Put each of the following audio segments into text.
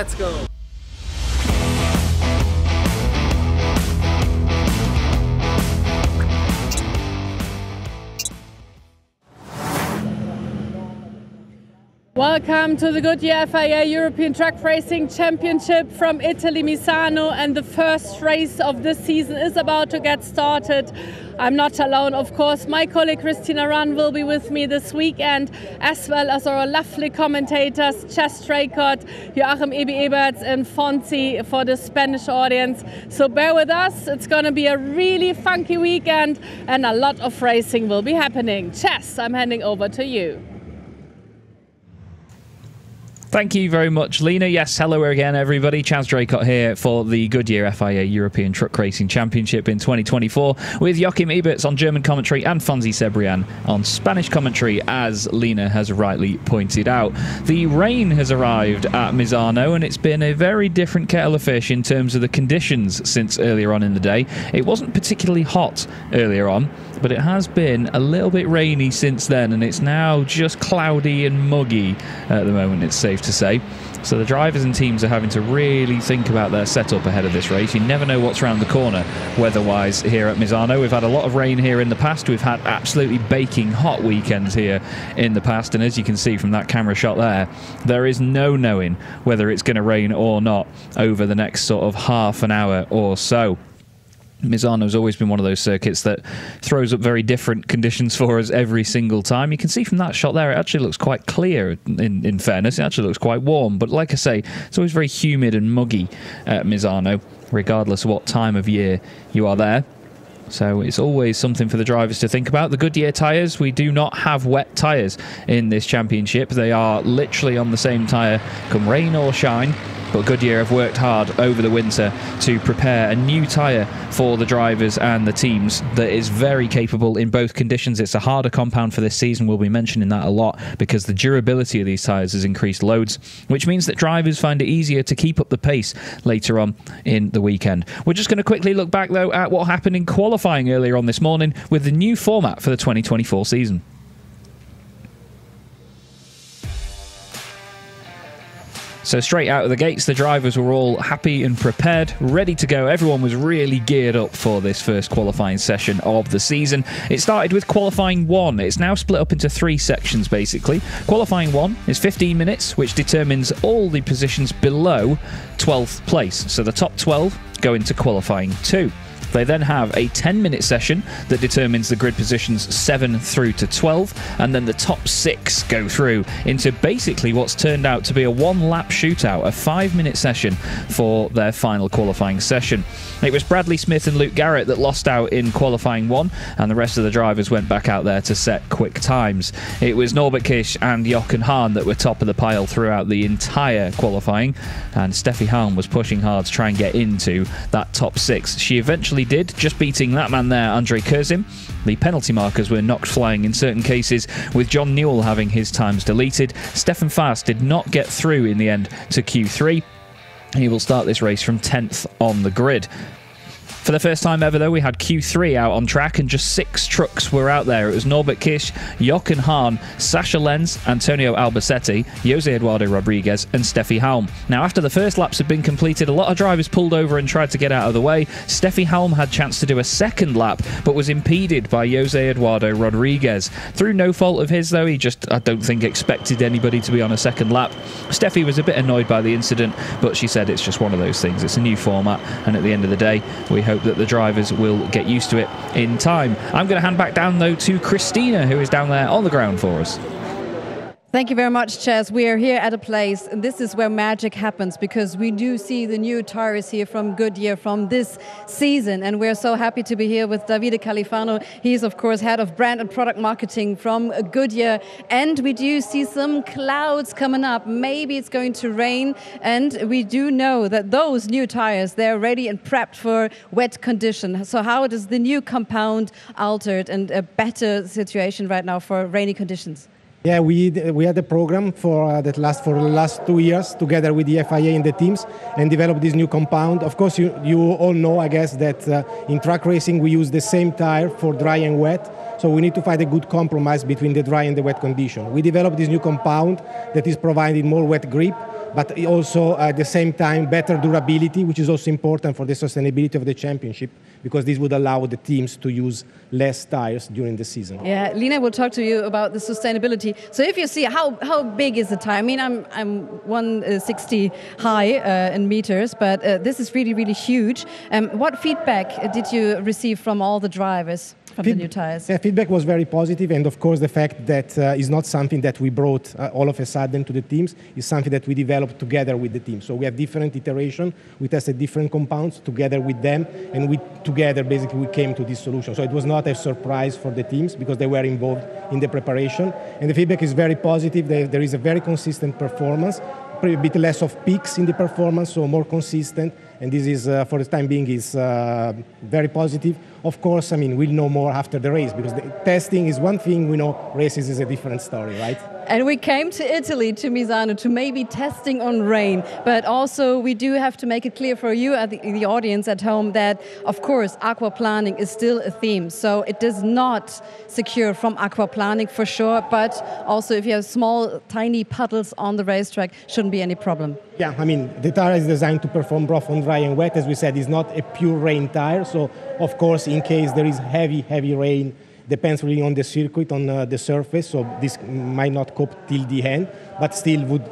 Let's go. Welcome to the Goodyear FIA European Truck Racing Championship from Italy, Misano, and the first race of this season is about to get started. I'm not alone, of course. My colleague Christina Runn will be with me this weekend, as well as our lovely commentators, Chess Straycott, Joachim Ebi-Eberts and Fonzi for the Spanish audience. So bear with us, it's going to be a really funky weekend and a lot of racing will be happening. Chess, I'm handing over to you. Thank you very much, Lena. Yes, hello again, everybody. Chaz Draycott here for the Goodyear FIA European Truck Racing Championship in 2024 with Joachim Eberts on German commentary and Fonzi Cebrian on Spanish commentary, as Lena has rightly pointed out. The rain has arrived at Misano, and it's been a very different kettle of fish in terms of the conditions since earlier on in the day. It wasn't particularly hot earlier on, but it has been a little bit rainy since then, and it's now just cloudy and muggy at the moment, it's safe to say. So the drivers and teams are having to really think about their setup ahead of this race. You never know what's around the corner weather-wise here at Misano. We've had a lot of rain here in the past. We've had absolutely baking hot weekends here in the past, and as you can see from that camera shot there is no knowing whether it's going to rain or not over the next sort of half an hour or so. Misano's always been one of those circuits that throws up very different conditions for us every single time. You can see from that shot there, it actually looks quite clear, in fairness. It actually looks quite warm. But like I say, it's always very humid and muggy at Misano, regardless of what time of year you are there. So it's always something for the drivers to think about. The Goodyear tyres, we do not have wet tyres in this championship. They are literally on the same tyre come rain or shine. But Goodyear have worked hard over the winter to prepare a new tyre for the drivers and the teams that is very capable in both conditions. It's a harder compound for this season. We'll be mentioning that a lot because the durability of these tyres has increased loads, which means that drivers find it easier to keep up the pace later on in the weekend. We're just going to quickly look back, though, at what happened in qualifying earlier on this morning with the new format for the 2024 season. So straight out of the gates, the drivers were all happy and prepared, ready to go. Everyone was really geared up for this first qualifying session of the season. It started with qualifying 1. It's now split up into 3 sections, basically. Qualifying 1 is 15 minutes, which determines all the positions below 12th place. So the top 12 go into qualifying 2. They then have a 10-minute session that determines the grid positions 7 through to 12, and then the top 6 go through into basically what's turned out to be a 1-lap shootout, a 5-minute session for their final qualifying session. It was Bradley Smith and Luke Garrett that lost out in qualifying 1, and the rest of the drivers went back out there to set quick times. It was Norbert Kisch and Jochen Hahn that were top of the pile throughout the entire qualifying, and Steffi Halm was pushing hard to try and get into that top 6. She eventually did, just beating that man there, Andre Kurzim. The penalty markers were knocked flying in certain cases, with John Newell having his times deleted. Stefan Fast did not get through in the end to Q3. He will start this race from 10th on the grid. For the first time ever, though, we had Q3 out on track and just 6 trucks were out there. It was Norbert Kisch, Jochen Hahn, Sascha Lenz, Antonio Albacetti, Jose Eduardo Rodriguez and Steffi Halm. Now, after the first laps had been completed, a lot of drivers pulled over and tried to get out of the way. Steffi Halm had a chance to do a second lap, but was impeded by Jose Eduardo Rodriguez. Through no fault of his, though, he just, I don't think, expected anybody to be on a second lap. Steffi was a bit annoyed by the incident, but she said it's just one of those things. It's a new format, and at the end of the day, we hope that the drivers will get used to it in time. I'm going to hand back down, though, to Christina, who is down there on the ground for us. Thank you very much, Chaz. We are here at a place, and this is where magic happens, because we do see the new tires here from Goodyear from this season, and we're so happy to be here with Davide Califano. He's, of course, head of brand and product marketing from Goodyear, and we do see some clouds coming up. Maybe it's going to rain, and we do know that those new tires, they're ready and prepped for wet condition. So how does the new compound altered and a better situation right now for rainy conditions? Yeah, we had a program for the last 2 years together with the FIA and the teams and developed this new compound. Of course, you all know, I guess, that in track racing we use the same tire for dry and wet. So we need to find a good compromise between the dry and the wet condition. We developed this new compound that is providing more wet grip, but also at the same time better durability, which is also important for the sustainability of the championship, because this would allow the teams to use less tires during the season. Yeah, Lina will talk to you about the sustainability. So if you see how big is the tire? I mean, I'm 160 high in meters, but this is really, really huge. What feedback did you receive from all the drivers from the new tires? Yeah, feedback was very positive, and of course the fact that is not something that we brought all of a sudden to the teams, is something that we developed together with the team. So we have different iterations, we tested different compounds together with them, and together basically we came to this solution. So it was not a surprise for the teams because they were involved in the preparation, and the feedback is very positive. There is a very consistent performance, a bit less of peaks in the performance, so more consistent, and this is, for the time being, is very positive. Of course, I mean, we'll know more after the race, because the testing is one thing, we know races is a different story, right? And we came to Italy, to Misano, to maybe testing on rain, but also we do have to make it clear for you, the audience at home, that of course aquaplaning is still a theme, so it does not secure from aquaplaning for sure, but also if you have small, tiny puddles on the racetrack, shouldn't be any problem. Yeah, I mean, the tire is designed to perform both on dry and wet. As we said, it's not a pure rain tire, so of course in case there is heavy rain, depends really on the circuit, on the surface, so this might not cope till the end, but still would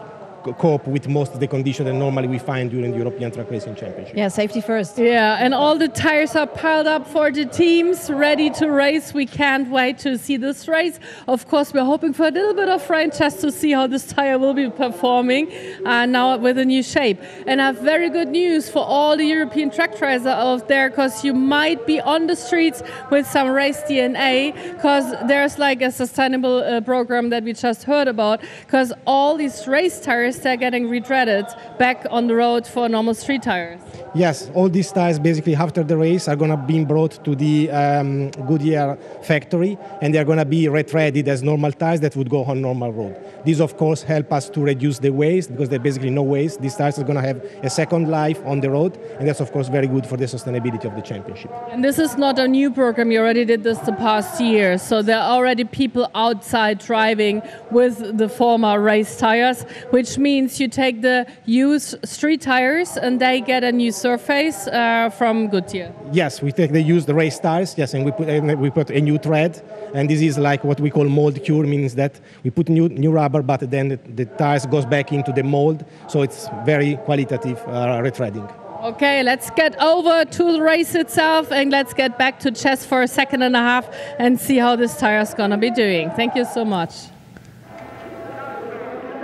cope with most of the conditions that normally we find during the European Track Racing Championship. Yeah, safety first. Yeah, and all the tires are piled up for the teams, ready to race. We can't wait to see this race. Of course, we're hoping for a little bit of rain just to see how this tire will be performing now with a new shape. And I have very good news for all the European track drivers out there, because you might be on the streets with some race DNA, because there's like a sustainable program that we just heard about, because all these race tires, they're getting retreaded back on the road for normal street tires. Yes, all these tires basically after the race are going to be brought to the Goodyear factory, and they're going to be retreaded as normal tires that would go on normal road. These of course help us to reduce the waste, because there's basically no waste. These tires are going to have a second life on the road, and that's of course very good for the sustainability of the championship. And this is not a new program, you already did this the past year, so there are already people outside driving with the former race tires, which means you take the used street tires and they get a new surface from Goodyear. Yes, we use the race tires, yes, and we put a new tread, and this is like what we call mold cure, means that we put new rubber, but then the tires goes back into the mold, so it's very qualitative retreading. Okay, let's get over to the race itself, and let's get back to Chess for a second and a half and see how this tire is going to be doing. Thank you so much.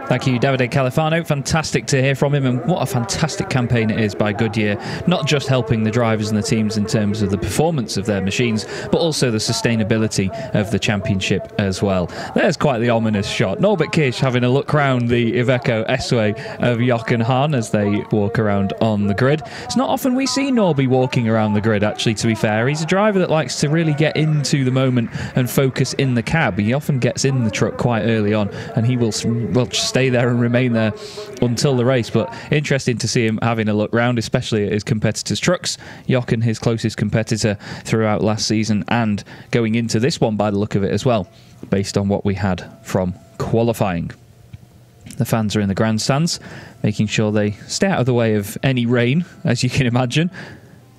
Thank you, Davide Califano. Fantastic to hear from him, and what a fantastic campaign it is by Goodyear. Not just helping the drivers and the teams in terms of the performance of their machines, but also the sustainability of the championship as well. There's quite the ominous shot. Norbert Kish having a look round the Iveco S-Way of Jochen Hahn as they walk around on the grid. It's not often we see Norby walking around the grid, actually, to be fair. He's a driver that likes to really get into the moment and focus in the cab. He often gets in the truck quite early on, and he will just stay there and remain there until the race. But interesting to see him having a look round, especially at his competitors' trucks. Jochen, his closest competitor throughout last season, and going into this one by the look of it as well, based on what we had from qualifying. The fans are in the grandstands, making sure they stay out of the way of any rain, as you can imagine.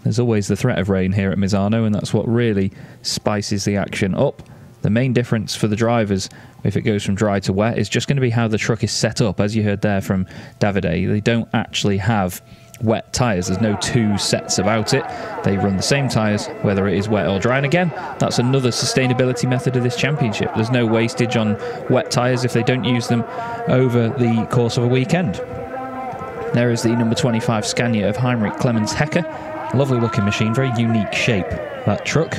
There's always the threat of rain here at Misano, and that's what really spices the action up. The main difference for the drivers, if it goes from dry to wet, is just going to be how the truck is set up. As you heard there from Davide, they don't actually have wet tyres. There's no two sets about it. They run the same tyres whether it is wet or dry. And again, that's another sustainability method of this championship. There's no wastage on wet tyres if they don't use them over the course of a weekend. There is the number 25 Scania of Heinrich Clemens Hecker. Lovely looking machine, very unique shape, that truck.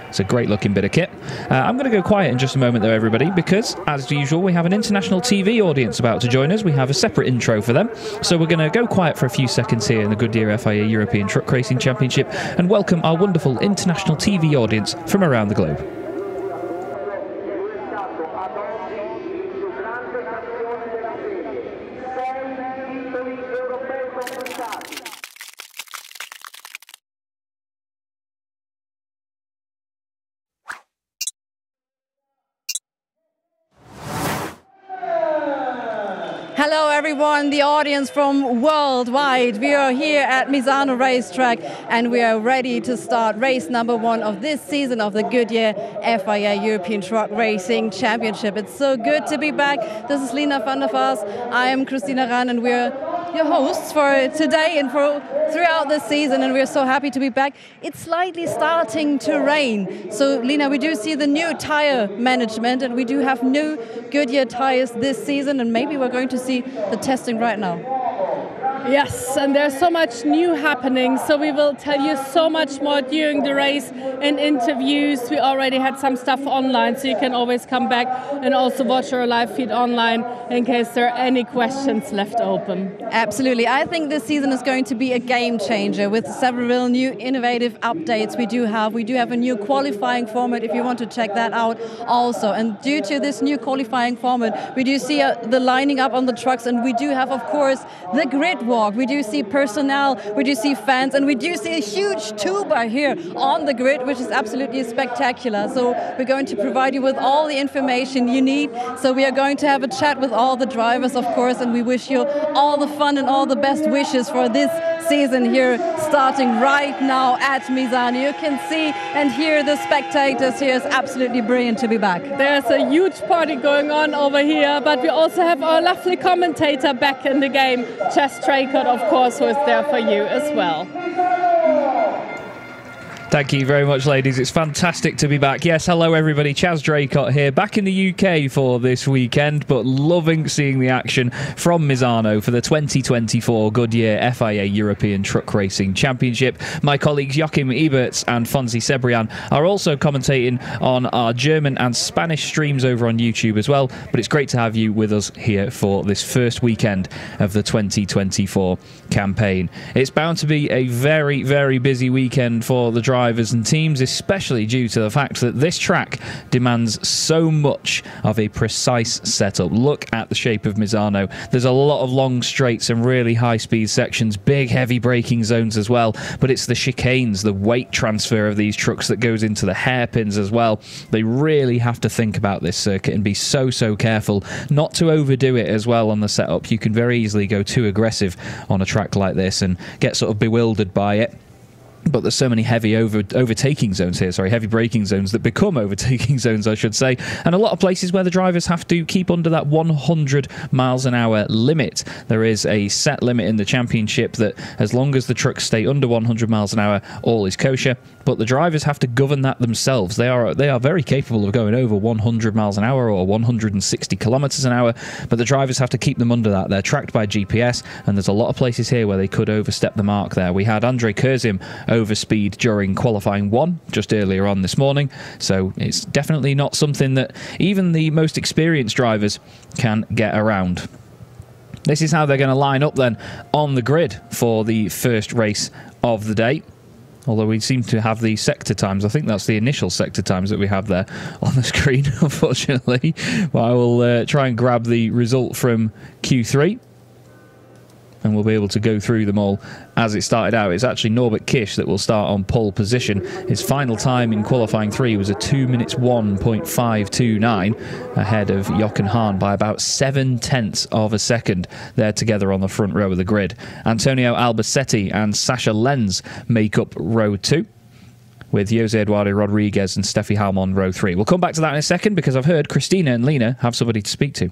It's a great looking bit of kit. I'm going to go quiet in just a moment though, everybody, because as usual we have an international TV audience about to join us. We have a separate intro for them, so we're going to go quiet for a few seconds here in the Goodyear FIA European Truck Racing Championship and welcome our wonderful international TV audience from around the globe. Hello everyone, the audience from worldwide. We are here at Misano racetrack and we are ready to start race number 1 of this season of the Goodyear FIA European Truck Racing Championship. It's so good to be back. This is Lina van der Vaas. I am Christina Rahn and we're your hosts for today and for throughout this season, and we're so happy to be back. It's slightly starting to rain. So Lina, we do see the new tire management and we do have new Goodyear tires this season, and maybe we're going to see the testing right now. Yes, and there's so much new happening, so we will tell you so much more during the race in interviews. We already had some stuff online, so you can always come back and also watch our live feed online in case there are any questions left open. Absolutely. I think this season is going to be a game changer with several new innovative updates we do have. We do have a new qualifying format if you want to check that out also. And due to this new qualifying format, we do see the lining up on the trucks, and we do have, of course, the grid walk. We do see personnel, we do see fans, and we do see a huge tuba here on the grid, which is absolutely spectacular. So we're going to provide you with all the information you need. So we are going to have a chat with all the drivers, of course, and we wish you all the fun and all the best wishes for this season here, starting right now at Misano. You can see and hear the spectators here. It's absolutely brilliant to be back. There's a huge party going on over here, but we also have our lovely commentator back in the game, Chess Draycott, of course, who is there for you as well. Thank you very much, ladies. It's fantastic to be back. Yes, hello everybody. Chaz Draycott here, back in the UK for this weekend, but loving seeing the action from Misano for the 2024 Goodyear FIA European Truck Racing Championship. My colleagues Joachim Eberts and Fonzie Cebrian are also commentating on our German and Spanish streams over on YouTube as well, but it's great to have you with us here for this first weekend of the 2024 campaign. It's bound to be a very, very busy weekend for the drivers and teams, especially due to the fact that this track demands so much of a precise setup. Look at the shape of Misano. There's a lot of long straights and really high speed sections, big heavy braking zones as well, but it's the chicanes, the weight transfer of these trucks that goes into the hairpins as well. They really have to think about this circuit and be so careful not to overdo it as well on the setup. You can very easily go too aggressive on a track like this and get sort of bewildered by it. But there's so many heavy overtaking zones here, heavy braking zones that become overtaking zones, I should say, and a lot of places where the drivers have to keep under that 100 miles an hour limit. There is a set limit in the championship that as long as the trucks stay under 100 miles an hour, all is kosher, but the drivers have to govern that themselves. They are very capable of going over 100 miles an hour or 160 kilometers an hour, but the drivers have to keep them under that. They're tracked by GPS, and there's a lot of places here where they could overstep the mark there. We had Andre Kurzim overspeed during qualifying 1 just earlier on this morning, so it's definitely not something that even the most experienced drivers can get around. This is how they're going to line up then on the grid for the first race of the day. Although we seem to have the sector times. I think that's the initial sector times that we have there on the screen, unfortunately. But I will try and grab the result from Q3. And we'll be able to go through them all as it started out. It's actually Norbert Kish that will start on pole position. His final time in qualifying 3 was a 2 minutes 1.529, ahead of Jochen Hahn by about 7/10 of a second. They're together on the front row of the grid. Antonio Albacete and Sasha Lenz make up row 2, with Jose Eduardo Rodriguez and Steffi Halmon row 3. We'll come back to that in a second because I've heard Christina and Lena have somebody to speak to.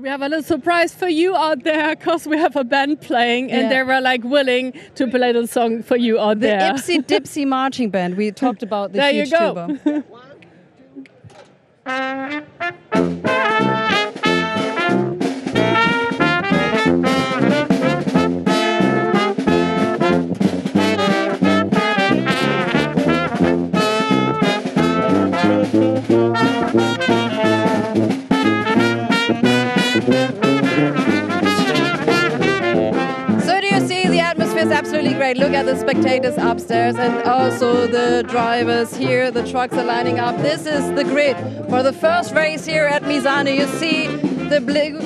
We have a little surprise for you out there because we have a band playing and they were like willing to play the song for you out there. The Ipsy Dipsy marching band. We talked about the there huge you go. tuba. Is absolutely great. Look at the spectators upstairs and also the drivers here. The trucks are lining up. This is the grid for the first race here at Misano. You see the blue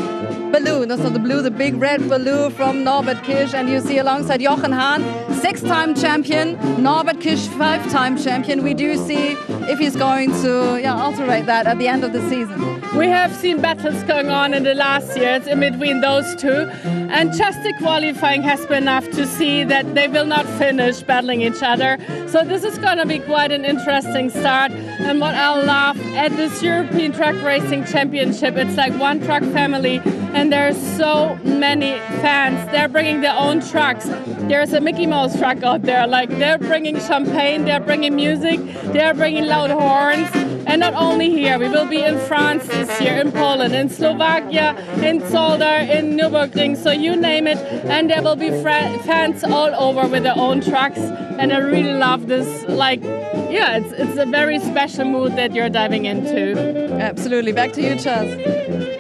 balloon. So the blue, the big red balloon from Norbert Kisch. And you see alongside Jochen Hahn, 6-time champion, Norbert Kisch, 5-time champion. We do see if he's going to alterate that at the end of the season. We have seen battles going on in the last years in between those two, and just the qualifying has been enough to see that they will not finish battling each other. So this is going to be quite an interesting start. And what I love at this European Truck Racing Championship, it's like one truck family, and there's so many fans. They're bringing their own trucks. There's a Mickey Mouse truck out there. Like, they're bringing champagne, they're bringing music, they're bringing loud horns. And not only here, we will be in France this year, in Poland, in Slovakia, in Zolder, in Nürburgring, so you name it. And there will be fans all over with their own trucks. And I really love this. Like, yeah, it's a very special mood that you're diving into. Absolutely. Back to you, Chaz.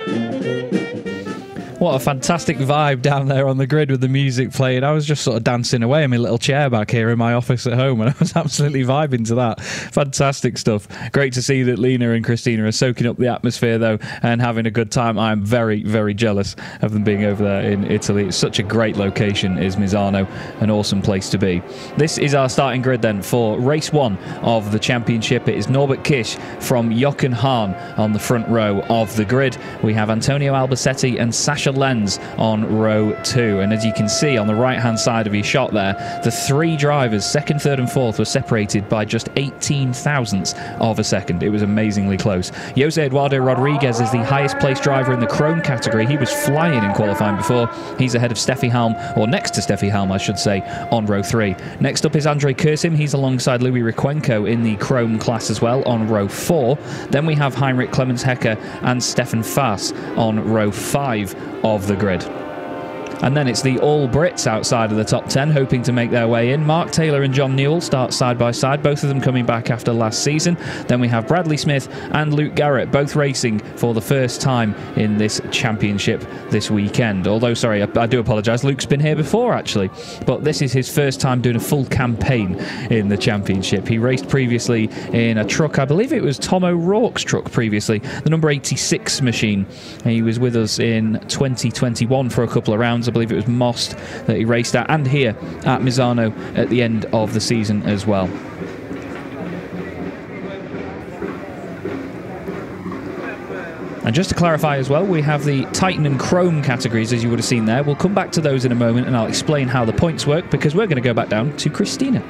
What a fantastic vibe down there on the grid with the music playing. I was just sort of dancing away in my little chair back here in my office at home, and I was absolutely vibing to that. Fantastic stuff. Great to see that Lena and Christina are soaking up the atmosphere, though, and having a good time. I'm very, very jealous of them being over there in Italy. It's such a great location, is Misano. An awesome place to be. This is our starting grid, then, for race 1 of the championship. It is Norbert Kisch from Jochen Hahn on the front row of the grid. We have Antonio Albacete and Sasha Lenz on row 2, and as you can see on the right hand side of your shot there, the 3 drivers, 2nd, 3rd and 4th, were separated by just 18 thousandths of a second. It was amazingly close. Jose Eduardo Rodriguez is the highest placed driver in the Chrome category. He was flying in qualifying before. He's ahead of Steffi Halm, or next to Steffi Halm I should say, on row 3. Next up is Andrei Kursim. He's alongside Louis Riquenco in the Chrome class as well on row 4. Then we have Heinrich Clemens Hecker and Stefan Faas on row 5 of the grid. And then it's the All Brits outside of the top 10 hoping to make their way in. Mark Taylor and John Newell start side by side, both of them coming back after last season. Then we have Bradley Smith and Luke Garrett, both racing for the first time in this championship this weekend. Although, sorry, I do apologise, Luke's been here before actually, but this is his first time doing a full campaign in the championship. He raced previously in a truck, I believe it was Tom O'Rourke's truck previously, the number 86 machine. He was with us in 2021 for a couple of rounds. I believe it was Most that he raced at, and here at Misano at the end of the season as well. And just to clarify as well, we have the Titan and Chrome categories, as you would have seen there. We'll come back to those in a moment, and I'll explain how the points work, because we're going to go back down to Christina.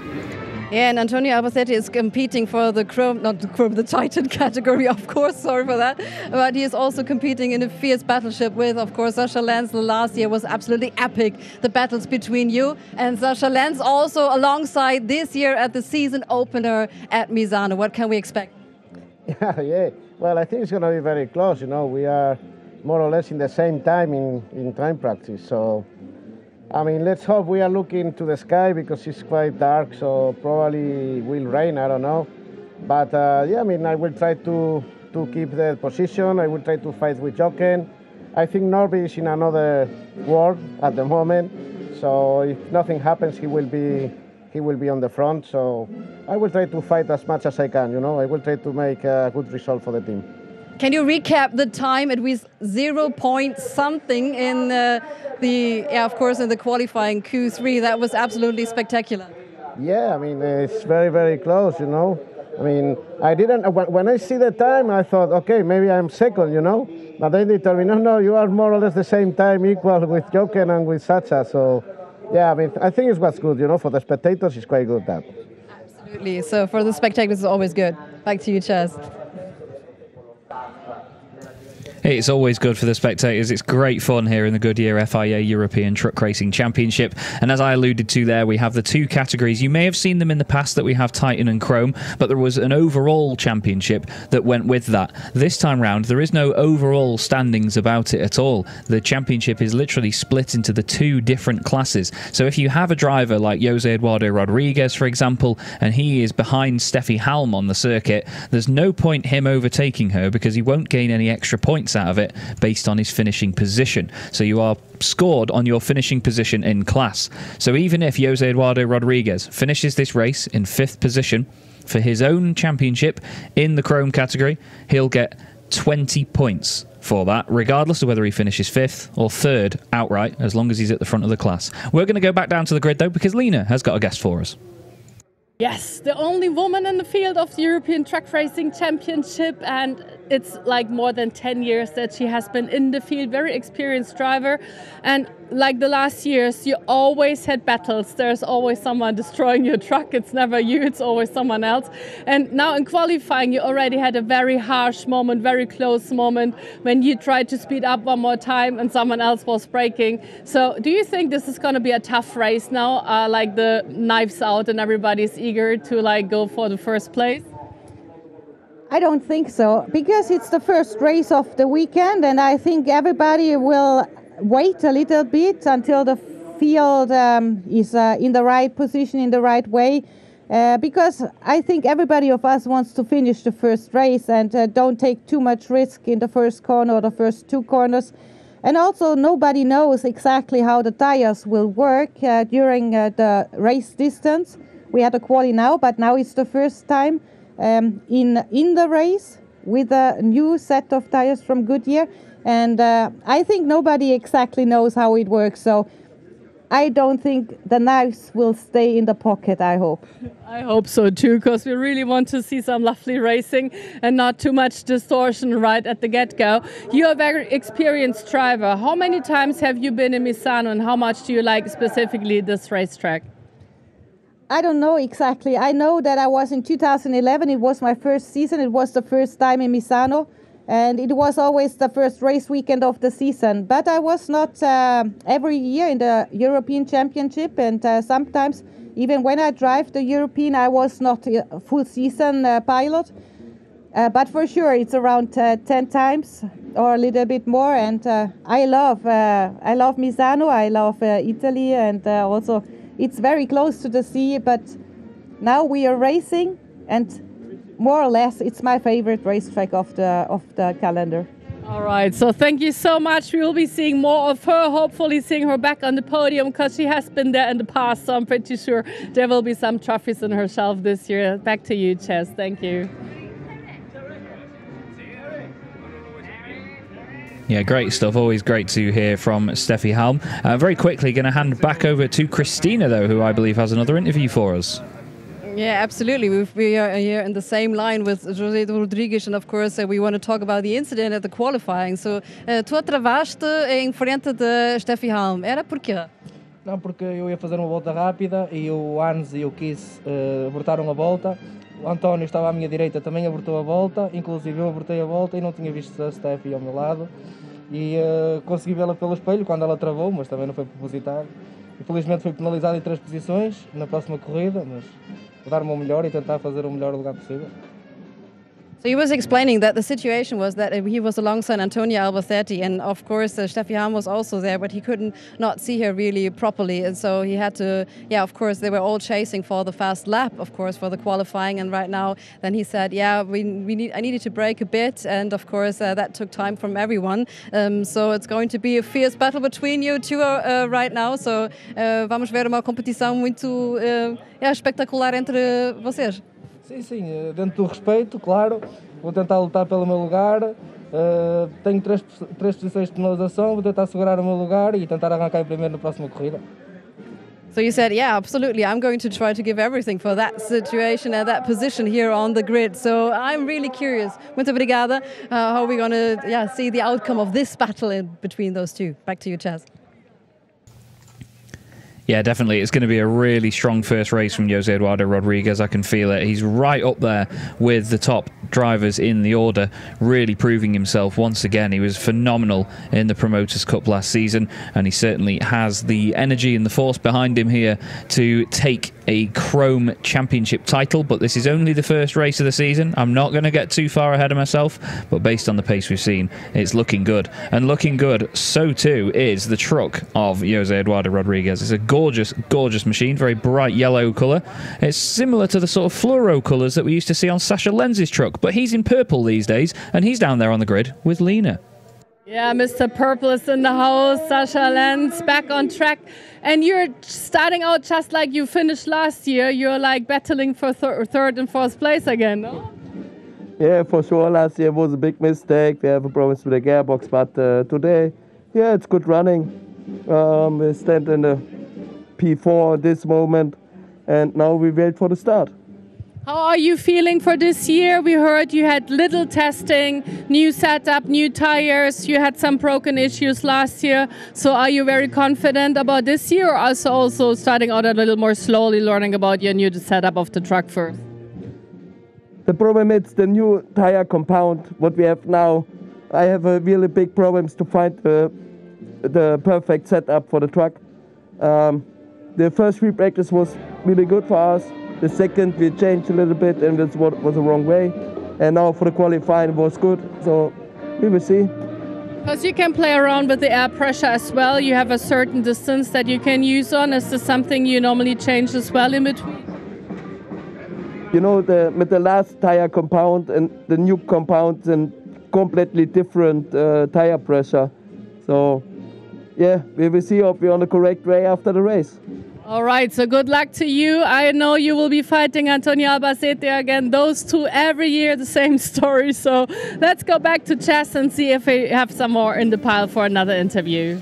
Yeah, and Antonio Albacete is competing for the Chrome, not the Chrome, the Titan category, of course, sorry for that. But he is also competing in a fierce battleship with, of course, Sasha Lenz. Last year was absolutely epic, the battles between you and Sasha Lenz, also alongside this year at the season opener at Misano. What can we expect? Yeah. Well, I think it's going to be very close. You know, we are more or less in the same time in time practice, so I mean, let's hope. We are looking to the sky because it's quite dark, so probably will rain, I don't know. But yeah, I mean, I will try to keep the position. I will try to fight with Jochen. I think Norby is in another world at the moment, so if nothing happens, he will be on the front. So I will try to fight as much as I can, you know. I will try to make a good result for the team. Can you recap the time? It was 0 point something in of course, in the qualifying Q3. That was absolutely spectacular. Yeah, I mean, it's very, very close, you know. I mean, I didn't, when I see the time, I thought, okay, maybe I'm second, you know. But then they told me, no, you are more or less the same time, equal with Jochen and with Sacha. So, yeah, I mean, I think it's what's good, you know. For the spectators, it's quite good, that. Absolutely. So for the spectators, it's always good. Back to you, Chaz. It's always good for the spectators. It's great fun here in the Goodyear FIA European Truck Racing Championship. And as I alluded to there, we have the 2 categories. You may have seen them in the past that we have Titan and Chrome, but there was an overall championship that went with that. This time round, there is no overall standings about it at all. The championship is literally split into the 2 different classes. So if you have a driver like Jose Eduardo Rodriguez, for example, and he is behind Steffi Halm on the circuit, there's no point him overtaking her because he won't gain any extra points out of it based on his finishing position. So you are scored on your finishing position in class. So even if Jose Eduardo Rodriguez finishes this race in 5th position for his own championship in the Chrome category, he'll get 20 points for that, regardless of whether he finishes 5th or 3rd outright, as long as he's at the front of the class. We're going to go back down to the grid, though, because Lena has got a guest for us. Yes, the only woman in the field of the European Truck Racing Championship, and it's like more than 10 years that she has been in the field, very experienced driver. And like the last years, you always had battles. There's always someone destroying your truck. It's never you, it's always someone else. And now in qualifying, you already had a very harsh moment, very close moment when you tried to speed up one more time and someone else was braking. So do you think this is going to be a tough race now, like the knives out and everybody's eager to like go for the first place? I don't think so, because it's the first race of the weekend, and I think everybody will wait a little bit until the field is in the right position, in the right way, because I think everybody of us wants to finish the first race and don't take too much risk in the first corner or the first 2 corners. And also nobody knows exactly how the tires will work during the race distance. We had a quali now, but now it's the first time in the race with a new set of tires from Goodyear, and I think nobody exactly knows how it works, so I don't think the knives will stay in the pocket, I hope. I hope so too, because we really want to see some lovely racing and not too much distortion right at the get-go. You're a very experienced driver. How many times have you been in Misano, and how much do you like specifically this racetrack? I don't know exactly. I know that I was in 2011. It was my first season. It was the first time in Misano, and it was always the first race weekend of the season. But I was not every year in the European Championship, and sometimes even when I drive the European, I was not a full season pilot. But for sure, it's around 10 times or a little bit more. And I love Misano. I love Italy, and also. It's very close to the sea, but now we are racing, and more or less it's my favorite racetrack of the calendar. All right, so thank you so much. We will be seeing more of her, hopefully seeing her back on the podium, because she has been there in the past, so I'm pretty sure there will be some trophies on her shelf this year. Back to you, Chess. Thank you. Yeah, great stuff. Always great to hear from Steffi Halm. Very quickly, going to hand back over to Christina, though, who I believe has another interview for us. Yeah, absolutely. We are here in the same line with José Rodrigues, and of course we want to talk about the incident at the qualifying. So, tu atravaste em frente de Steffi Halm. Era por quê? Não, porque eu ia fazer uma volta rápida e o Hans e o Kiss abortaram a volta. O António estava à minha direita, também abortou a volta, inclusive eu abortei a volta e não tinha visto a Steffi ao meu lado. E consegui vê-la pelo espelho quando ela travou, mas também não foi propositado. Infelizmente fui penalizado em 3 posições na próxima corrida, mas vou dar o meu melhor e tentar fazer o melhor lugar possível. So he was explaining that the situation was that he was alongside Antonia Albacete, and of course Steffi Halm was also there, but he couldn't not see her really properly, and so he had to, yeah, of course they were all chasing for the fast lap, of course, for the qualifying, and right now then he said, yeah, I needed to brake a bit, and of course that took time from everyone, so it's going to be a fierce battle between you two right now, so vamos ver uma competição muito espetacular entre vocês. Sim, dentro do respeito, claro. Vou tentar lutar pelo meu lugar. Tenho três posições de penalização, vou tentar segurar o meu lugar e tentar arrancar em primeiro na próxima corrida. So you said, yeah, absolutely. I'm going to try to give everything for that situation and that position here on the grid. So I'm really curious. Muito obrigada. How are we going to see the outcome of this battle in between those two? Back to you, Chaz. Yeah, definitely. It's going to be a really strong first race from José Eduardo Rodrigues. I can feel it. He's right up there with the top drivers in the order, really proving himself once again. He was phenomenal in the Promoters Cup last season, and he certainly has the energy and the force behind him here to take a Chrome Championship title. But this is only the first race of the season. I'm not going to get too far ahead of myself, but based on the pace we've seen, it's looking good. And looking good, so too is the truck of José Eduardo Rodrigues. It's a gorgeous machine, very bright yellow colour. It's similar to the sort of fluoro colours that we used to see on Sasha Lenz's truck, but he's in purple these days, and he's down there on the grid with Lena. Yeah, Mr. Purple is in the house. Sasha Lenz back on track. And you're starting out just like you finished last year. You're like battling for third and fourth place again, no? Yeah, for sure. Last year was a big mistake. We have a problem with the gearbox, but today, yeah, it's good running. We stand in the P4 at this moment, and now we wait for the start. How are you feeling for this year? We heard you had little testing, new setup, new tires. You had some broken issues last year. So are you very confident about this year, or also starting out a little more slowly, learning about your new setup of the truck first? The problem is the new tire compound, what we have now. I have a really big problems to find the perfect setup for the truck. The first free practice was really good for us. The second we changed a little bit and that's what was the wrong way. And now for the qualifying it was good. So we will see. Because you can play around with the air pressure as well. You have a certain distance that you can use on. Is this something you normally change as well in between? You know, with the last tire compound and the new compound and completely different tire pressure. So yeah, we will see if we're on the correct way after the race. All right, so good luck to you. I know you will be fighting Antonio Albacete again. Those two every year, the same story. So let's go back to Chess and see if we have some more in the pile for another interview.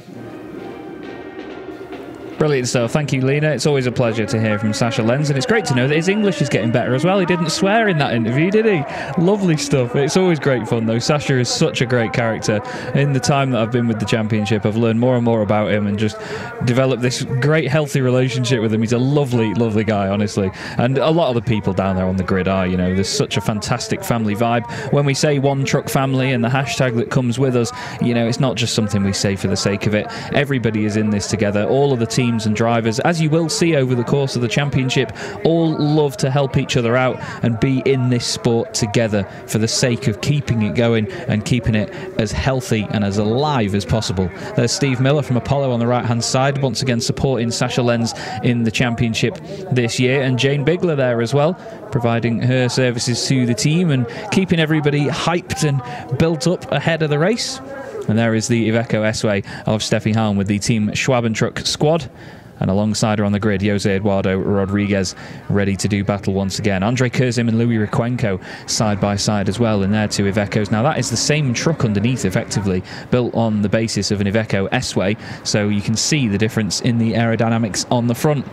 Brilliant stuff. Thank you, Lena. It's always a pleasure to hear from Sascha Lenz, and it's great to know that his English is getting better as well. He didn't swear in that interview, did he? Lovely stuff. It's always great fun, though. Sascha is such a great character. In the time that I've been with the championship, I've learned more and more about him and just developed this great, healthy relationship with him. He's a lovely, lovely guy, honestly. And a lot of the people down there on the grid are, you know, there's such a fantastic family vibe. When we say one truck family and the hashtag that comes with us, you know, it's not just something we say for the sake of it. Everybody is in this together. All of the teams and drivers, as you will see over the course of the championship, all love to help each other out and be in this sport together for the sake of keeping it going and keeping it as healthy and as alive as possible. There's Steve Miller from Apollo on the right hand side, once again supporting Sascha Lenz in the championship this year, and Jane Bigler there as well, providing her services to the team and keeping everybody hyped and built up ahead of the race. And there is the Iveco S-Way of Steffi Hahn with the Team Schwabentruck squad. And alongside her on the grid, Jose Eduardo Rodriguez, ready to do battle once again. Andre Kurzim and Louis Requenco side by side as well in their two Ivecos. Now that is the same truck underneath, effectively, built on the basis of an Iveco S-Way. So you can see the difference in the aerodynamics on the front.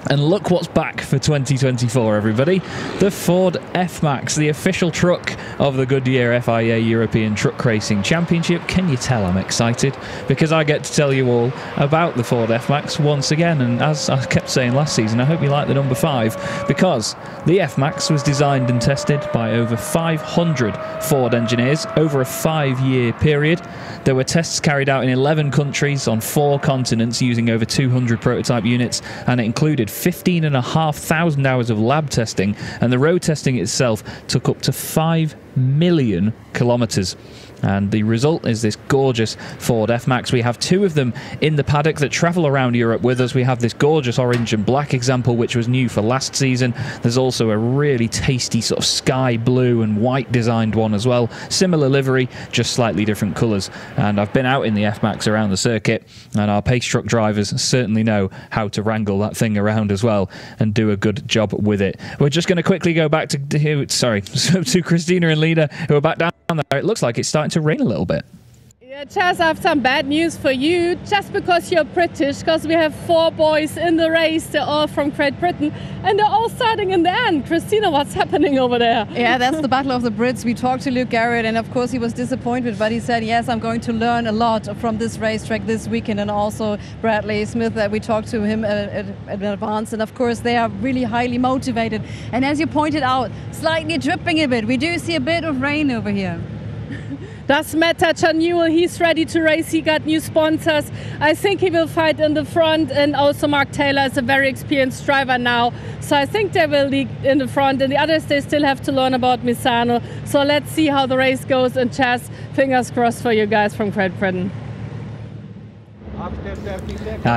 And look what's back for 2024, everybody. The Ford F-Max, the official truck of the Goodyear FIA European Truck Racing Championship. Can you tell I'm excited? Because I get to tell you all about the Ford F-Max once again. And as I kept saying last season, I hope you like the number 5, because the F-Max was designed and tested by over 500 Ford engineers over a 5-year period. There were tests carried out in 11 countries on 4 continents using over 200 prototype units, and it included 15,500 hours of lab testing, and the road testing itself took up to 5 million kilometres. And the result is this gorgeous Ford F-Max. We have 2 of them in the paddock that travel around Europe with us. We have this gorgeous orange and black example, which was new for last season. There's also a really tasty sort of sky blue and white designed one as well. Similar livery, just slightly different colours. And I've been out in the F-Max around the circuit, and our pace truck drivers certainly know how to wrangle that thing around as well and do a good job with it. We're just going to quickly go back to Christina and Lena, who are back down there. It looks like it's starting to rain a little bit. Yeah, Chaz, I have some bad news for you. Just because you're British, because we have 4 boys in the race, they're all from Great Britain, and they're all starting in the end. Christina, what's happening over there? Yeah, that's the battle of the Brits. We talked to Luke Garrett, and of course he was disappointed, but he said, yes, I'm going to learn a lot from this racetrack this weekend. And also Bradley Smith, that we talked to him in advance, and of course they are really highly motivated. And as you pointed out, slightly dripping a bit. We do see a bit of rain over here. That's Matt Tachanewell. He's ready to race. He got new sponsors. I think he will fight in the front, and also Mark Taylor is a very experienced driver now. So I think they will lead in the front, and the others, they still have to learn about Misano. So let's see how the race goes, and Chaz, fingers crossed for you guys from Great Britain.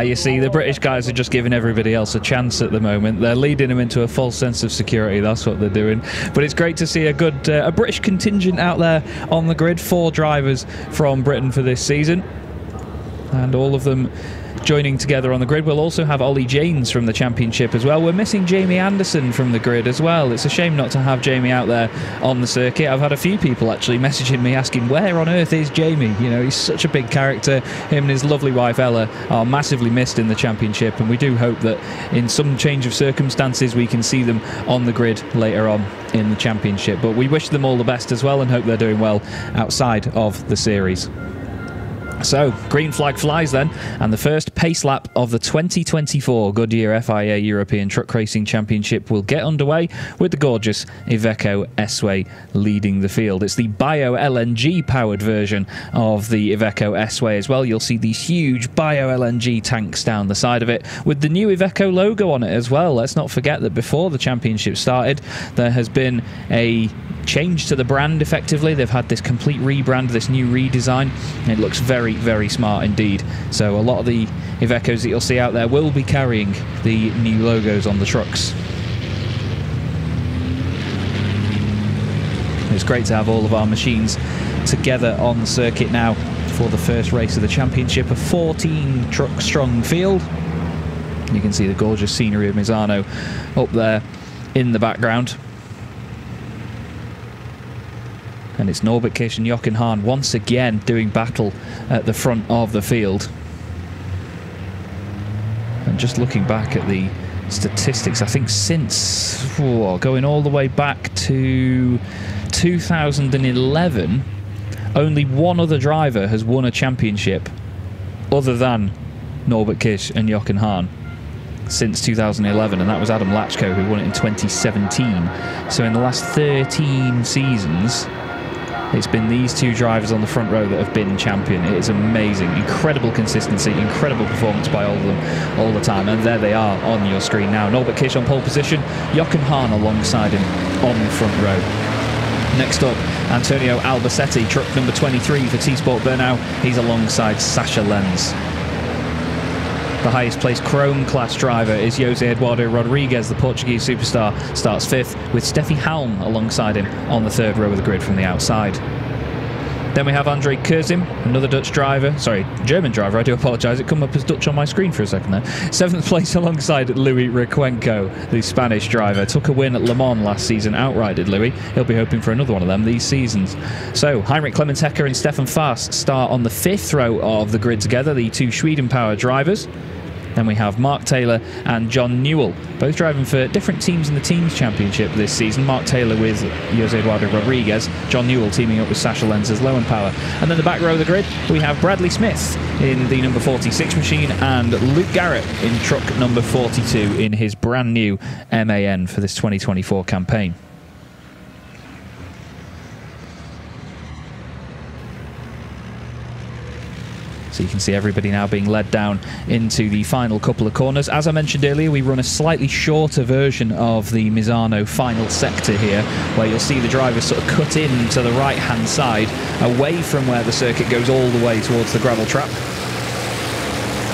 You see, the British guys are just giving everybody else a chance at the moment. They're leading them into a false sense of security. That's what they're doing. But it's great to see a good a British contingent out there on the grid. 4 drivers from Britain for this season, and all of them joining together on the grid. We'll also have Ollie Janes from the championship as well. We're missing Jamie Anderson from the grid as well. It's a shame not to have Jamie out there on the circuit. I've had a few people actually messaging me asking, where on earth is Jamie? You know, he's such a big character. Him and his lovely wife Ella are massively missed in the championship, and we do hope that in some change of circumstances we can see them on the grid later on in the championship. But we wish them all the best as well and hope they're doing well outside of the series. So, green flag flies then, and the first pace lap of the 2024 Goodyear FIA European Truck Racing Championship will get underway with the gorgeous Iveco S-Way leading the field. It's the bio-LNG powered version of the Iveco S-Way as well. You'll see these huge bio-LNG tanks down the side of it with the new Iveco logo on it as well. Let's not forget that before the championship started, there has been a change to the brand effectively. They've had this complete rebrand, this new redesign. It looks very, very smart indeed. So a lot of the Ivecos that you'll see out there will be carrying the new logos on the trucks. It's great to have all of our machines together on the circuit now for the first race of the championship. A 14 truck strong field. You can see the gorgeous scenery of Misano up there in the background. And it's Norbert Kish and Jochen Hahn once again doing battle at the front of the field. And just looking back at the statistics, I think since going all the way back to 2011, only one other driver has won a championship other than Norbert Kish and Jochen Hahn since 2011, and that was Adam Lachko, who won it in 2017. So in the last 13 seasons, it's been these two drivers on the front row that have been champion. It is amazing. Incredible consistency, incredible performance by all of them all the time. And there they are on your screen now. Norbert Kish on pole position, Jochen Hahn alongside him on the front row. Next up, Antonio Albacete, truck number 23 for T-Sport Bernau. He's alongside Sasha Lenz. The highest placed Chrome class driver is Jose Eduardo Rodriguez, the Portuguese superstar, starts 5th with Steffi Halm alongside him on the 3rd row of the grid from the outside. Then we have André Kurzim, another Dutch driver, sorry, German driver, I do apologise, it come up as Dutch on my screen for a second there. 7th place alongside Louis Recuenco, the Spanish driver. Took a win at Le Mans last season outright, did Louis. He'll be hoping for another one of them these seasons. So, Heinrich Clemens-Hecker and Stefan Fast start on the 5th row of the grid together, the two Sweden Power drivers. Then we have Mark Taylor and John Newell, both driving for different teams in the Teams Championship this season. Mark Taylor with Jose Eduardo Rodriguez, John Newell teaming up with Sasha Lenz as Lowen Power. And then the back row of the grid, we have Bradley Smith in the number 46 machine and Luke Garrett in truck number 42 in his brand new MAN for this 2024 campaign. So you can see everybody now being led down into the final couple of corners. As I mentioned earlier, we run a slightly shorter version of the Misano final sector here, where you'll see the drivers sort of cut in to the right-hand side, away from where the circuit goes all the way towards the gravel trap.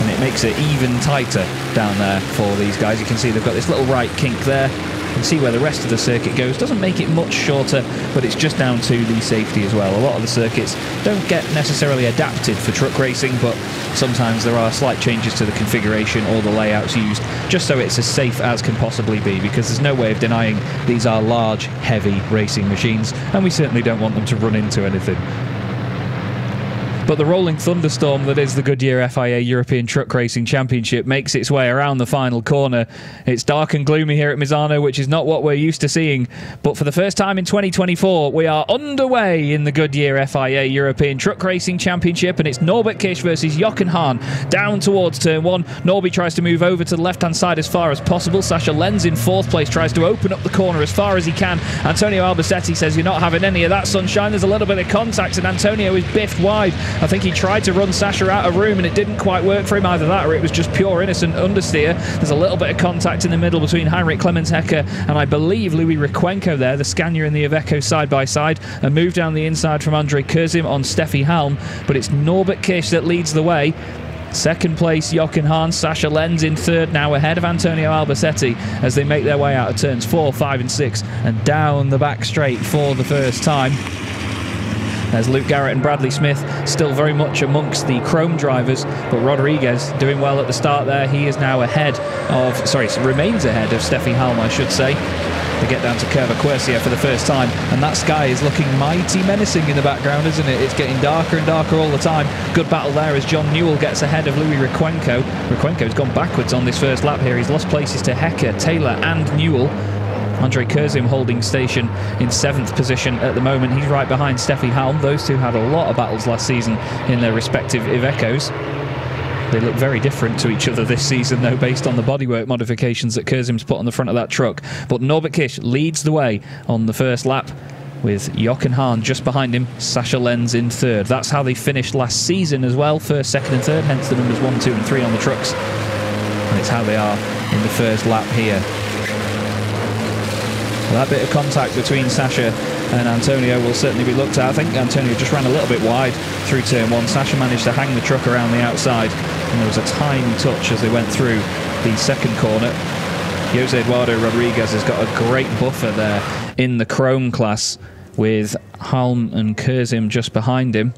And it makes it even tighter down there for these guys. You can see they've got this little right kink there. You can see where the rest of the circuit goes. Doesn't make it much shorter, but it's just down to the safety as well. A lot of the circuits don't get necessarily adapted for truck racing, but sometimes there are slight changes to the configuration or the layouts used, just so it's as safe as can possibly be, because there's no way of denying these are large, heavy racing machines, and we certainly don't want them to run into anything. But the rolling thunderstorm that is the Goodyear FIA European Truck Racing Championship makes its way around the final corner. It's dark and gloomy here at Misano, which is not what we're used to seeing. But for the first time in 2024, we are underway in the Goodyear FIA European Truck Racing Championship, and it's Norbert Kish versus Jochen Hahn down towards turn 1. Norby tries to move over to the left-hand side as far as possible. Sasha Lenz in 4th place tries to open up the corner as far as he can. Antonio Albacete says, "You're not having any of that, sunshine." There's a little bit of contact, and Antonio is biffed wide. I think he tried to run Sasha out of room and it didn't quite work for him, either that or it was just pure innocent understeer. There's a little bit of contact in the middle between Heinrich Clemens-Hecker and I believe Louis Recuenco there, the Scania and the Iveco side by side. A move down the inside from André Kurzim on Steffi Halm, but it's Norbert Kish that leads the way. 2nd place Jochen Hahn, Sasha Lenz in 3rd now, ahead of Antonio Albacete as they make their way out of turns 4, 5 and 6 and down the back straight for the first time. There's Luke Garrett and Bradley Smith still very much amongst the Chrome drivers, but Rodriguez doing well at the start there. He is now ahead of, remains ahead of Steffi Halm, I should say. They get down to Curva Quercia for the first time, and that sky is looking mighty menacing in the background, isn't it? It's getting darker and darker all the time. Good battle there as John Newell gets ahead of Louis Requenco. Requenco's gone backwards on this first lap here. He's lost places to Hecker, Taylor and Newell. Andre Kurzim holding station in 7th position at the moment. He's right behind Steffi Halm. Those two had a lot of battles last season in their respective Ivecos. They look very different to each other this season, though, based on the bodywork modifications that Kurzim's put on the front of that truck. But Norbert Kish leads the way on the first lap, with Jochen Hahn just behind him, Sascha Lenz in 3rd. That's how they finished last season as well, 1st, 2nd and 3rd, hence the numbers 1, 2 and 3 on the trucks. And it's how they are in the first lap here. Well, that bit of contact between Sascha and Antonio will certainly be looked at. I think Antonio just ran a little bit wide through turn 1. Sascha managed to hang the truck around the outside, and there was a tiny touch as they went through the second corner. Jose Eduardo Rodriguez has got a great buffer there in the Chrome class, with Halm and Kurzim just behind him.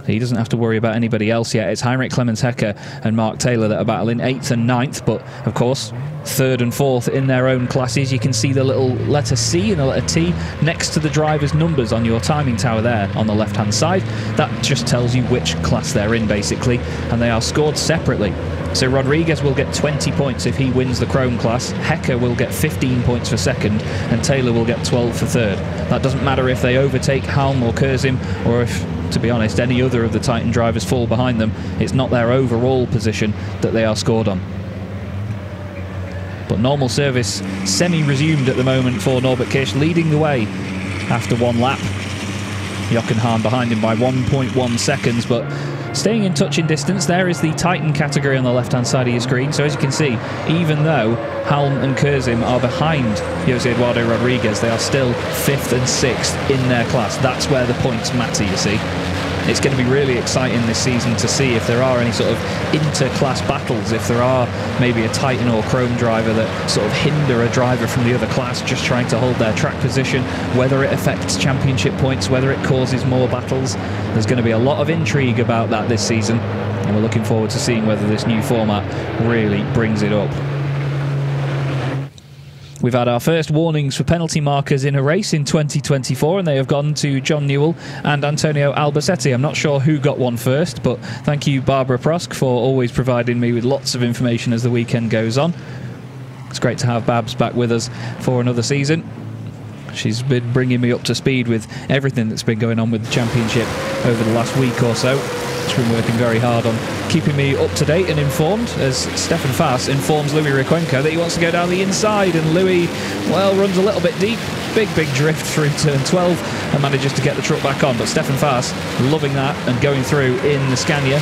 He doesn't have to worry about anybody else yet. It's Heinrich Clemens Hecker and Mark Taylor that are battling 8th and 9th, but of course 3rd and 4th in their own classes. You can see the little letter C and the letter T next to the driver's numbers on your timing tower there on the left hand side. That just tells you which class they're in, basically, and they are scored separately. So Rodriguez will get 20 points if he wins the Chrome class, Hecker will get 15 points for 2nd, and Taylor will get 12 for 3rd. That doesn't matter if they overtake Halm or Kurzim, or if, to be honest, any other of the Titan drivers fall behind them. It's not their overall position that they are scored on. But normal service semi-resumed at the moment for Norbert Kish, leading the way after 1 lap. Jochen Hahn behind him by 1.1 seconds, but staying in touching distance. There is the Titan category on the left-hand side of your screen. So as you can see, even though Halm and Kurzim are behind Jose Eduardo Rodriguez, they are still 5th and 6th in their class. That's where the points matter, you see. It's going to be really exciting this season to see if there are any sort of inter-class battles, if there are maybe a Titan or Chrome driver that sort of hinder a driver from the other class just trying to hold their track position, whether it affects championship points, whether it causes more battles. There's going to be a lot of intrigue about that this season, and we're looking forward to seeing whether this new format really brings it up. We've had our first warnings for penalty markers in a race in 2024, and they have gone to John Newell and Antonio Albacete. I'm not sure who got one first, but thank you, Barbara Prosk, for always providing me with lots of information as the weekend goes on. It's great to have Babs back with us for another season. She's been bringing me up to speed with everything that's been going on with the championship over the last week or so. She's been working very hard on keeping me up to date and informed, as Stefan Faas informs Louis Requenco that he wants to go down the inside, and Louis, well, runs a little bit deep. Big drift through turn 12 and manages to get the truck back on. But Stefan Faas loving that and going through in the Scania,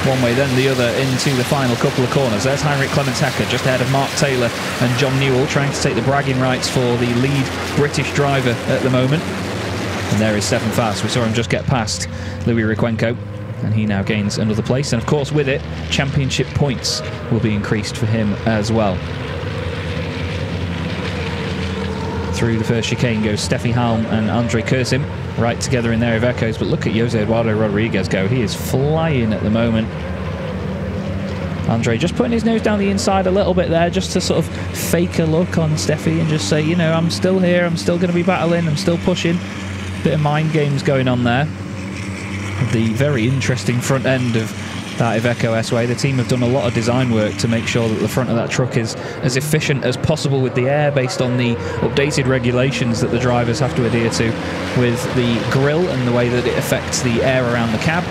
one way then the other, into the final couple of corners. There's Heinrich Clemens Hecker just ahead of Mark Taylor and John Newell, trying to take the bragging rights for the lead British driver at the moment. And there is Stefan Faas. We saw him just get past Louis Requenco, and he now gains another place, and of course with it championship points will be increased for him as well. Through the first chicane goes Steffi Halm and Andre Kurzim, right together in their Ivecos, but look at Jose Eduardo Rodriguez go. He is flying at the moment. Andre just putting his nose down the inside a little bit there, just to sort of fake a look on Steffi and just say, you know, I'm still here, I'm still going to be battling, I'm still pushing. Bit of mind games going on there. The very interesting front end of that Iveco S-Way. The team have done a lot of design work to make sure that the front of that truck is as efficient as possible with the air, based on the updated regulations that the drivers have to adhere to with the grille and the way that it affects the air around the cab.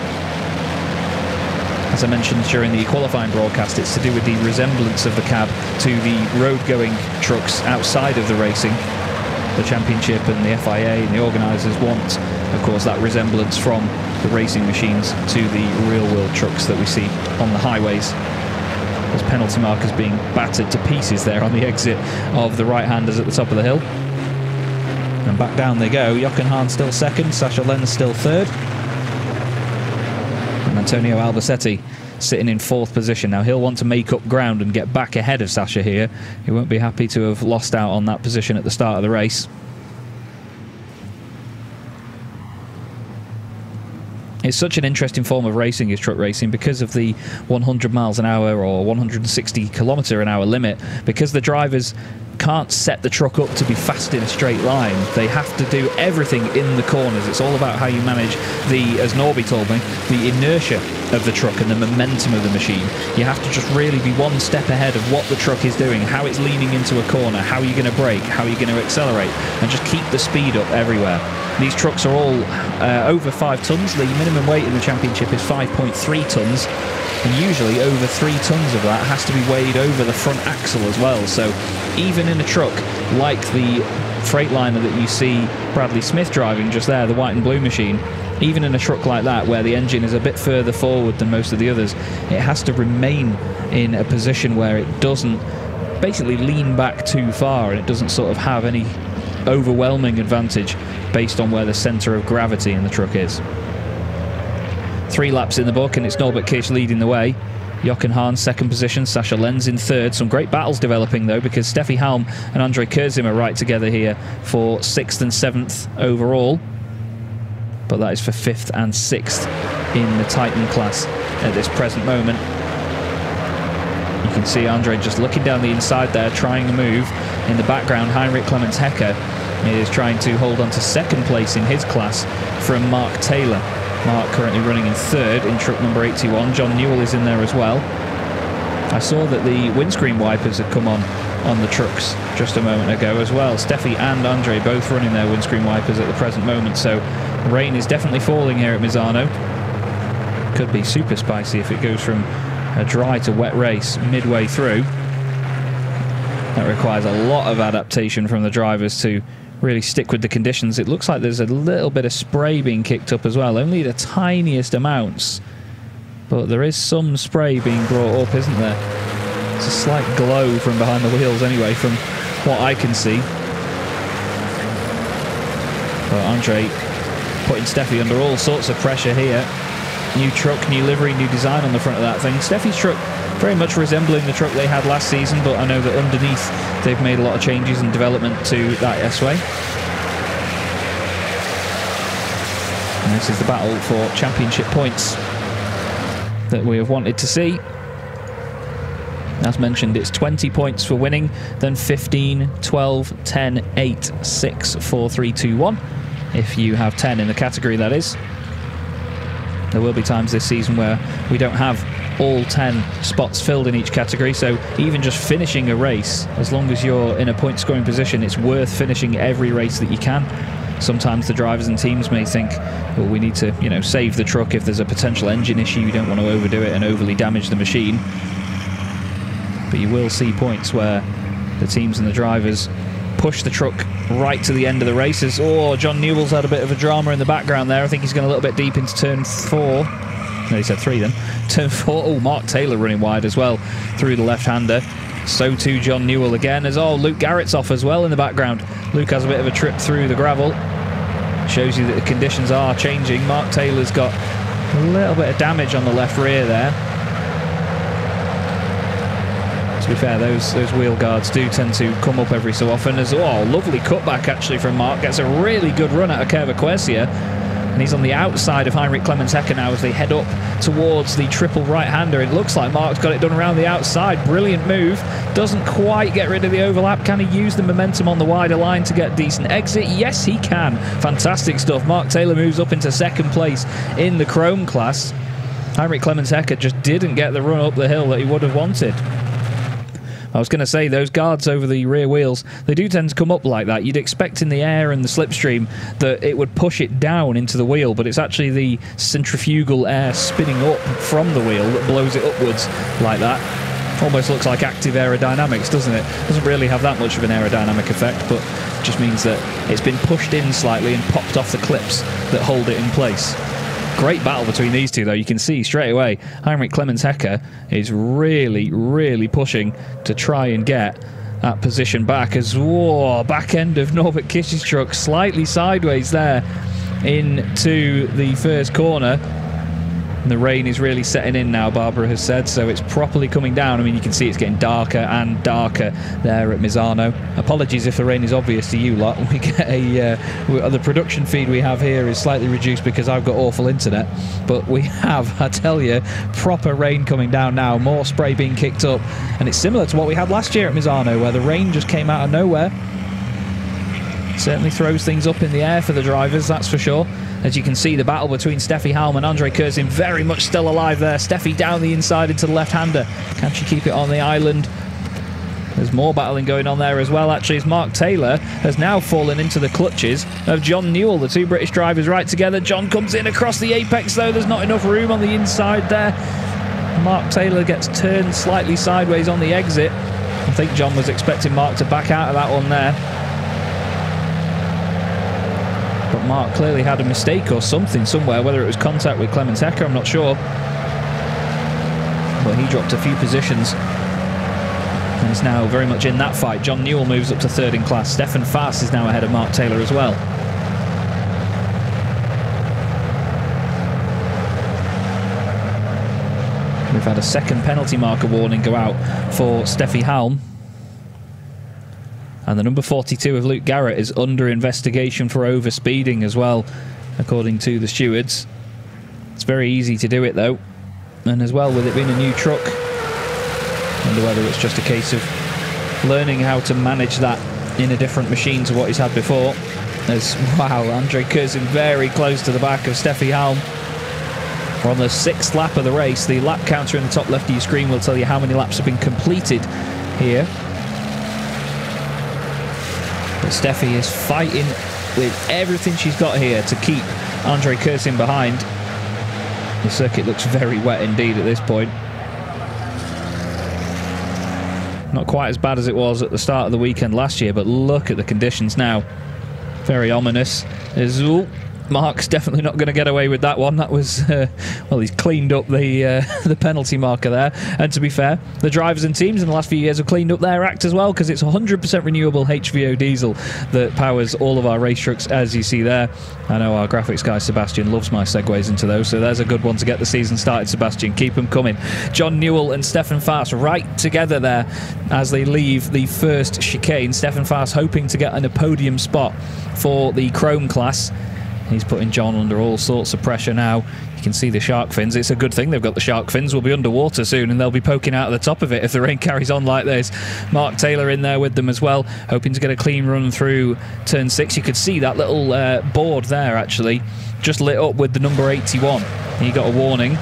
As I mentioned during the qualifying broadcast, it's to do with the resemblance of the cab to the road-going trucks outside of the racing. The championship and the FIA and the organisers want, of course, that resemblance from the racing machines to the real-world trucks that we see on the highways. There's penalty markers being battered to pieces there on the exit of the right-handers at the top of the hill. And back down they go. Jochen Hahn still 2nd, Sascha Lenz still 3rd. And Antonio Albacete sitting in 4th position. Now he'll want to make up ground and get back ahead of Sascha here. He won't be happy to have lost out on that position at the start of the race. It's such an interesting form of racing, is truck racing, because of the 100 miles an hour or 160 kilometre an hour limit. Because the drivers can't set the truck up to be fast in a straight line, they have to do everything in the corners. It's all about how you manage the, as Norby told me, the inertia of the truck and the momentum of the machine. You have to just really be one step ahead of what the truck is doing, how it's leaning into a corner, how you're going to brake, how you're going to accelerate, and just keep the speed up everywhere. These trucks are all over 5 tonnes. The minimum weight in the championship is 5.3 tonnes. And usually over 3 tonnes of that has to be weighed over the front axle as well. So even in a truck like the Freightliner that you see Bradley Smith driving just there, the white and blue machine, even in a truck like that where the engine is a bit further forward than most of the others, it has to remain in a position where it doesn't basically lean back too far, and it doesn't sort of have any overwhelming advantage based on where the centre of gravity in the truck is. 3 laps in the book, and it's Norbert Kish leading the way. Jochen Hahn second position, Sascha Lenz in third. Some great battles developing though, because Steffi Halm and Andre Kurzim are right together here for 6th and 7th overall. But that is for 5th and 6th in the Titan class at this present moment. You can see Andre just looking down the inside there, trying a move. In the background, Heinrich Clemens Hecker is trying to hold on to 2nd place in his class from Mark Taylor. Mark currently running in 3rd in truck number 81. John Newell is in there as well. I saw that the windscreen wipers had come on the trucks just a moment ago as well. Steffi and Andre both running their windscreen wipers at the present moment, so rain is definitely falling here at Misano. Could be super spicy if it goes from a dry to wet race midway through. That requires a lot of adaptation from the drivers to really stick with the conditions. It looks like there's a little bit of spray being kicked up as well, only the tiniest amounts, but there is some spray being brought up, isn't there? It's a slight glow from behind the wheels anyway, from what I can see. But Andre putting Steffi under all sorts of pressure here. New truck, new livery, new design on the front of that thing. Steffi's truck very much resembling the truck they had last season, but I know that underneath they've made a lot of changes and development to that S-Way. And this is the battle for championship points that we have wanted to see. As mentioned, it's 20 points for winning, then 15, 12, 10, 8, 6, 4, 3, 2, 1. If you have 10 in the category, that is. There will be times this season where we don't have all 10 spots filled in each category, so even just finishing a race, as long as you're in a point scoring position, it's worth finishing every race that you can. Sometimes the drivers and teams may think, well, we need to, you know, save the truck if there's a potential engine issue. You don't want to overdo it and overly damage the machine. But you will see points where the teams and the drivers push the truck right to the end of the races. Oh, John Newell's had a bit of a drama in the background there. I think he's going a little bit deep into turn 4. No, he said 3 then. Turn 4. Oh, Mark Taylor running wide as well through the left-hander. So too John Newell again. As Luke Garrett's off as well in the background. Luke has a bit of a trip through the gravel. Shows you that the conditions are changing. Mark Taylor's got a little bit of damage on the left rear there. To be fair, those wheel guards do tend to come up every so often. As lovely cutback actually from Mark. Gets a really good run out of Kerber Quercia. And he's on the outside of Heinrich Clemens Hecker now as they head up towards the triple right-hander. It looks like Mark's got it done around the outside. Brilliant move. Doesn't quite get rid of the overlap. Can he use the momentum on the wider line to get decent exit? Yes, he can. Fantastic stuff. Mark Taylor moves up into 2nd place in the Chrome class. Heinrich Clemens Hecker just didn't get the run up the hill that he would have wanted. I was going to say, those guards over the rear wheels, they do tend to come up like that. You'd expect in the air and the slipstream that it would push it down into the wheel, but it's actually the centrifugal air spinning up from the wheel that blows it upwards like that. Almost looks like active aerodynamics, doesn't it? Doesn't really have that much of an aerodynamic effect, but just means that it's been pushed in slightly and popped off the clips that hold it in place. Great battle between these two, though. You can see straight away Heinrich Clemens Hecker is really, really pushing to try and get that position back. As back end of Norbert Kisch's truck slightly sideways there into the first corner. And the rain is really setting in now, Barbara has said, so it's properly coming down. I mean, you can see it's getting darker and darker there at Misano. Apologies if the rain is obvious to you lot. We get the production feed we have here is slightly reduced because I've got awful internet. But we have, I tell you, proper rain coming down now, more spray being kicked up. And it's similar to what we had last year at Misano, where the rain just came out of nowhere. Certainly throws things up in the air for the drivers, that's for sure. As you can see, the battle between Steffi Halm and Andre Kurzin very much still alive there. Steffi down the inside into the left-hander. Can she keep it on the island? There's more battling going on there as well, actually, as Mark Taylor has now fallen into the clutches of John Newell. The two British drivers right together. John comes in across the apex, though. There's not enough room on the inside there. Mark Taylor gets turned slightly sideways on the exit. I think John was expecting Mark to back out of that one there. But Mark clearly had a mistake or something somewhere, whether it was contact with Clemens Hecker, I'm not sure. But he dropped a few positions and is now very much in that fight. John Newell moves up to third in class. Stefan Faas is now ahead of Mark Taylor as well. We've had a second penalty marker warning go out for Steffi Halm. And the number 42 of Luke Garrett is under investigation for overspeeding as well, according to the stewards. It's very easy to do it, though. And as well, with it being a new truck, I wonder whether it's just a case of learning how to manage that in a different machine to what he's had before. As, wow, Andre Kurzin very close to the back of Steffi Halm. We're on the 6th lap of the race. The lap counter in the top left of your screen will tell you how many laps have been completed here. But Steffi is fighting with everything she's got here to keep Andre Kurzin behind. The circuit looks very wet indeed at this point. Not quite as bad as it was at the start of the weekend last year, but look at the conditions now. Very ominous. Mark's definitely not going to get away with that one. That was, well, he's cleaned up the penalty marker there. And to be fair, the drivers and teams in the last few years have cleaned up their act as well, because it's 100% renewable HVO diesel that powers all of our race trucks, as you see there. I know our graphics guy Sebastian loves my segues into those, so there's a good one to get the season started, Sebastian. Keep them coming. John Newell and Stefan Faas right together there as they leave the first chicane. Stefan Faas hoping to get in a podium spot for the Chrome class. He's putting John under all sorts of pressure now. You can see the shark fins. It's a good thing they've got the shark fins. We'll be underwater soon and they'll be poking out of the top of it if the rain carries on like this. Mark Taylor in there with them as well, hoping to get a clean run through turn 6. You could see that little board there actually just lit up with the number 81. He got a warning.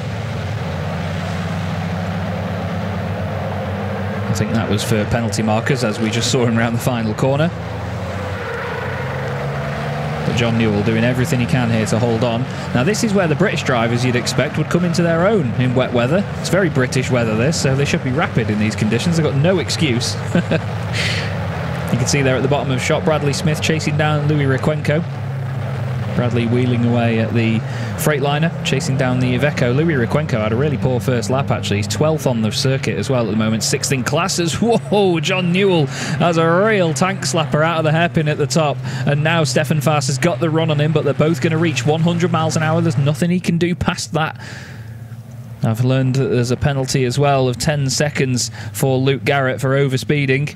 I think that was for penalty markers, as we just saw him around the final corner. But John Newell doing everything he can here to hold on. Now this is where the British drivers, you'd expect, would come into their own in wet weather. It's very British weather this, so they should be rapid in these conditions. They've got no excuse. You can see there at the bottom of shot, Bradley Smith chasing down Louis Requenco. Bradley wheeling away at the Freightliner, chasing down the Iveco. Louis Requenco had a really poor first lap, actually. He's 12th on the circuit as well at the moment, 6th in classes. Whoa, John Newell has a real tank slapper out of the hairpin at the top. And now Stefan Faas has got the run on him, but they're both going to reach 100 miles an hour. There's nothing he can do past that. I've learned that there's a penalty as well of 10 seconds for Luke Garrett for overspeeding.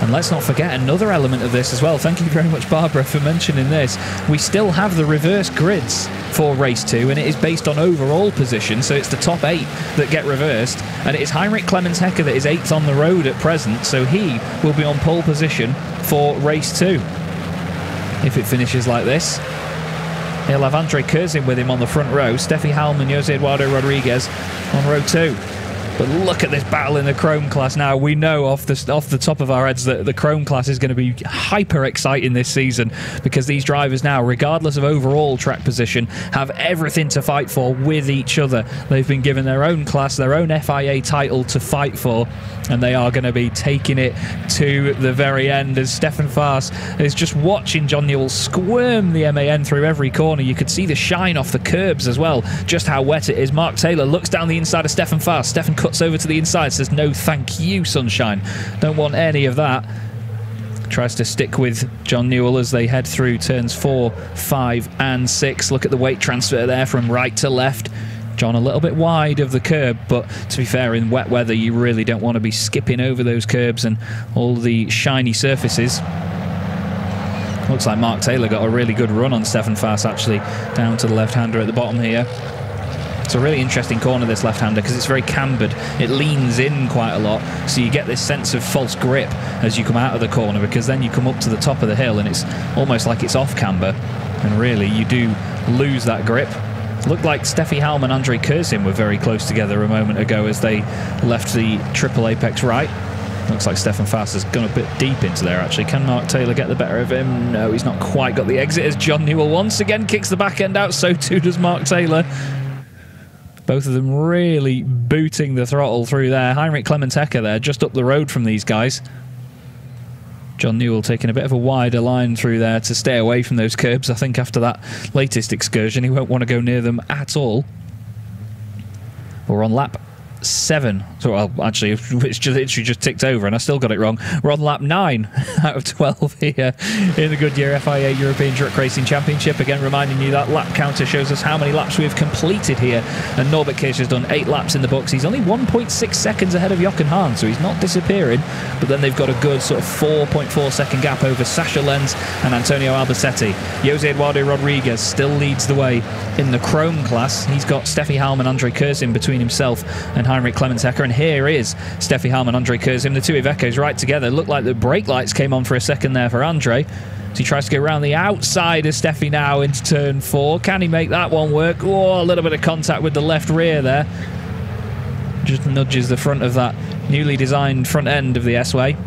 And let's not forget another element of this as well. Thank you very much, Barbara, for mentioning this. We still have the reverse grids for race 2, and it is based on overall position, so it's the top 8 that get reversed, and it is Heinrich Clemens Hecker that is 8th on the road at present, so he will be on pole position for race 2 if it finishes like this. He'll have Andre Kurzin with him on the front row, Steffi Halm and Jose Eduardo Rodriguez on row 2. But look at this battle in the Chrome class now. We know off the top of our heads that the Chrome class is going to be hyper exciting this season, because these drivers now, regardless of overall track position, have everything to fight for with each other. They've been given their own class, their own FIA title to fight for, and they are going to be taking it to the very end, as Stefan Faas is just watching John Newell squirm the MAN through every corner. You could see the shine off the curbs as well, just how wet it is. Mark Taylor looks down the inside of Stefan Faas. Stefan cuts over to the inside, says no thank you, sunshine, don't want any of that. Tries to stick with John Newell as they head through turns 4, 5 and 6. Look at the weight transfer there from right to left. John a little bit wide of the curb, but to be fair, in wet weather you really don't want to be skipping over those curbs and all the shiny surfaces. Looks like Mark Taylor got a really good run on Stefan Fass, actually, down to the left-hander at the bottom here. It's a really interesting corner, this left-hander, because it's very cambered. It leans in quite a lot, so you get this sense of false grip as you come out of the corner, because then you come up to the top of the hill and it's almost like it's off camber, and really you do lose that grip. Looked like Steffi Halm and Andre Kurzim were very close together a moment ago as they left the triple apex right. Looks like Stefan Fass has gone a bit deep into there, actually. Can Mark Taylor get the better of him? No, he's not quite got the exit as John Newell once again kicks the back end out. So too does Mark Taylor. Both of them really booting the throttle through there. Heinrich Clemens-Hecker there, just up the road from these guys. John Newell taking a bit of a wider line through there to stay away from those curbs. I think after that latest excursion, he won't want to go near them at all. We're on lap 7. So, well, actually, it's literally just ticked over and I still got it wrong. We're on lap 9 out of 12 here in the Goodyear FIA European Truck Racing Championship. Again, reminding you that lap counter shows us how many laps we've completed here. And Norbert Kirsch has done 8 laps in the books. He's only 1.6 seconds ahead of Jochen Hahn, so he's not disappearing. But then they've got a good sort of 4.4 second gap over Sascha Lenz and Antonio Albacetti. Jose Eduardo Rodriguez still leads the way in the Chrome class. He's got Steffi Halm and Andre Kurzim between himself and Heinrich Clemens-Hecker, and here is Steffi Halm and Andre Kurzim, the two Ivecos right together. Looked like the brake lights came on for a second there for Andre. So he tries to go around the outside of Steffi now into turn 4. Can he make that one work? Oh, a little bit of contact with the left rear there. Just nudges the front of that newly designed front end of the S-Way.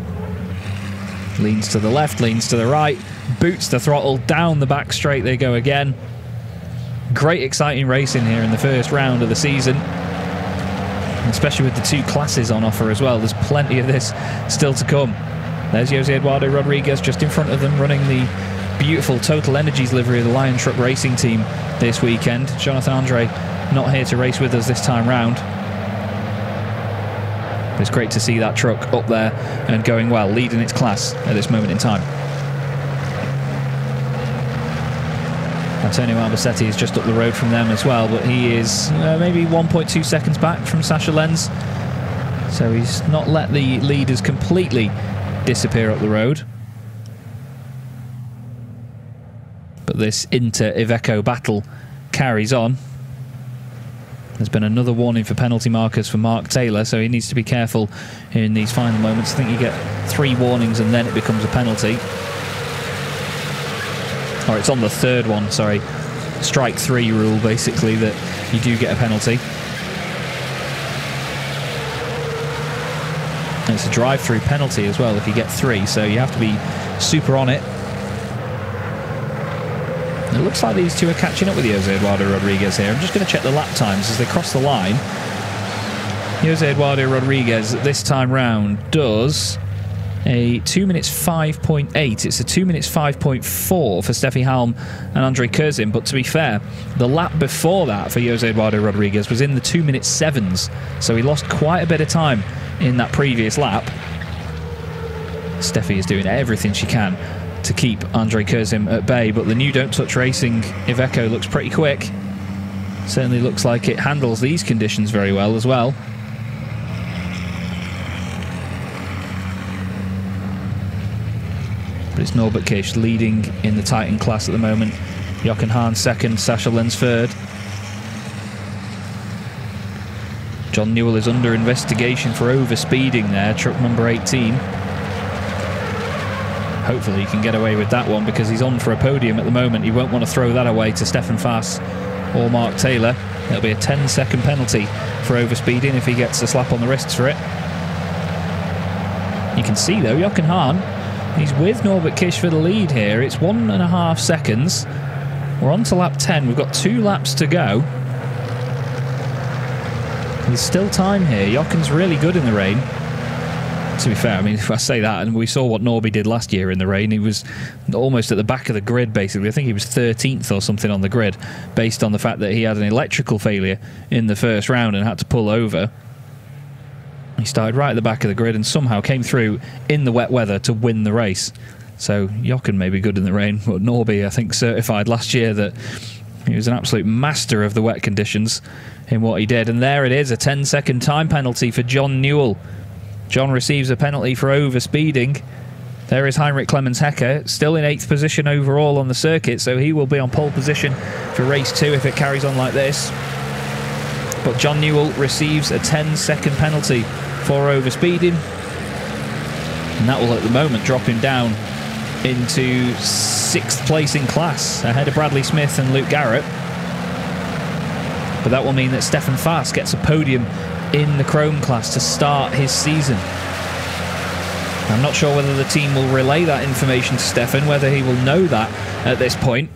Leans to the left, leans to the right, boots the throttle, down the back straight they go again. Great exciting racing here in the first round of the season. Especially with the 2 classes on offer as well. There's plenty of this still to come. There's Jose Eduardo Rodriguez just in front of them, running the beautiful Total Energies livery of the Lion Truck Racing team this weekend. Jonathan Andre not here to race with us this time round. It's great to see that truck up there and going well, leading its class at this moment in time. Antonio Albacetti is just up the road from them as well, but he is maybe 1.2 seconds back from Sascha Lenz. So he's not let the leaders completely disappear up the road. But this inter-Iveco battle carries on. There's been another warning for penalty markers for Mark Taylor, so he needs to be careful in these final moments. I think you get 3 warnings and then it becomes a penalty. Or it's on the 3rd one, sorry. Strike 3 rule, basically, that you do get a penalty. And it's a drive-through penalty as well if you get 3, so you have to be super on it. It looks like these two are catching up with Jose Eduardo Rodriguez here. I'm just going to check the lap times as they cross the line. Jose Eduardo Rodriguez this time round does a 2 minutes 5.8. It's a 2 minutes 5.4 for Steffi Halm and Andre Kurzim. But to be fair, the lap before that for Jose Eduardo Rodriguez was in the 2 minute 7s. So he lost quite a bit of time in that previous lap. Steffi is doing everything she can to keep Andre Kurzim at bay. But the new Don't Touch Racing Iveco looks pretty quick. Certainly looks like it handles these conditions very well as well. But it's Norbert Kirsch leading in the Titan class at the moment. Jochen Hahn 2nd, Sascha Lenz 3rd. John Newell is under investigation for overspeeding there, truck number 18. Hopefully he can get away with that one because he's on for a podium at the moment. He won't want to throw that away to Stefan Fass or Mark Taylor. It'll be a 10-second penalty for overspeeding if he gets a slap on the wrists for it. You can see though, Jochen Hahn, he's with Norbert Kirsch for the lead here. It's 1.5 seconds. We're on to lap 10. We've got 2 laps to go. There's still time here. Jochen's really good in the rain. To be fair, I mean, if I say that, and we saw what Norby did last year in the rain, he was almost at the back of the grid, basically. I think he was 13th or something on the grid, based on the fact that he had an electrical failure in the first round and had to pull over. He started right at the back of the grid and somehow came through in the wet weather to win the race. So Jochen may be good in the rain, but Norby, I think, certified last year that he was an absolute master of the wet conditions in what he did. And there it is, a 10-second time penalty for John Newell. John receives a penalty for overspeeding. There is Heinrich Clemens Hecker, still in 8th position overall on the circuit, so he will be on pole position for race 2 if it carries on like this. But John Newell receives a 10-second penalty for overspeeding, and that will at the moment drop him down into 6th place in class, ahead of Bradley Smith and Luke Garrett. But that will mean that Stefan Fast gets a podium in the Chrome class to start his season. I'm not sure whether the team will relay that information to Stefan, whether he will know that at this point,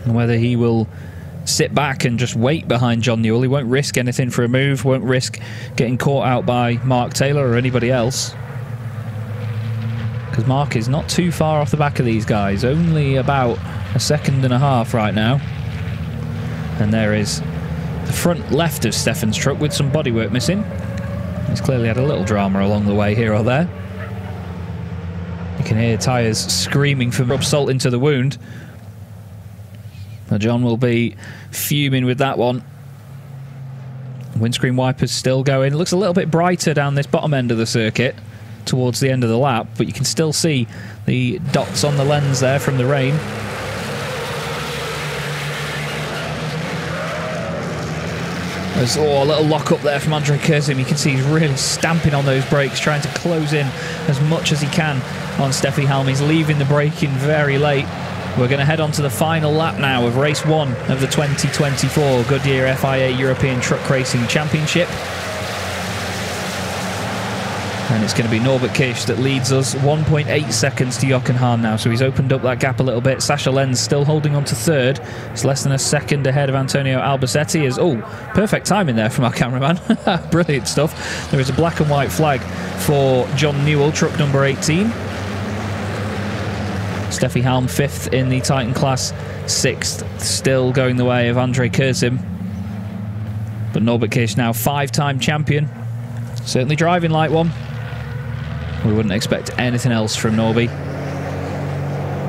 and whether he will sit back and just wait behind John Newell. He won't risk anything for a move, won't risk getting caught out by Mark Taylor or anybody else, because Mark is not too far off the back of these guys, only about a second and a half right now. And there is the front left of Stefan's truck with some bodywork missing. He's clearly had a little drama along the way here or there. You can hear tyres screaming for rub salt into the wound. Now John will be fuming with that one. Windscreen wipers still going. It looks a little bit brighter down this bottom end of the circuit towards the end of the lap, but you can still see the dots on the lens there from the rain. There's a little lock up there from Andrei Kurzim. You can see he's really stamping on those brakes, trying to close in as much as he can on Steffi Halm. He's leaving the braking very late. We're going to head on to the final lap now of race 1 of the 2024 Goodyear FIA European Truck Racing Championship. And it's going to be Norbert Kish that leads us 1.8 seconds to Jochen Hahn now, so he's opened up that gap a little bit. Sasha Lenz still holding on to 3rd. It's less than a second ahead of Antonio Albacete. Perfect timing there from our cameraman. Brilliant stuff. There is a black and white flag for John Newell, truck number 18. Steffi Halm 5th in the Titan class, 6th, still going the way of Andrei Kurzim. But Norbert Kish now 5-time champion, certainly driving like one. We wouldn't expect anything else from Norby.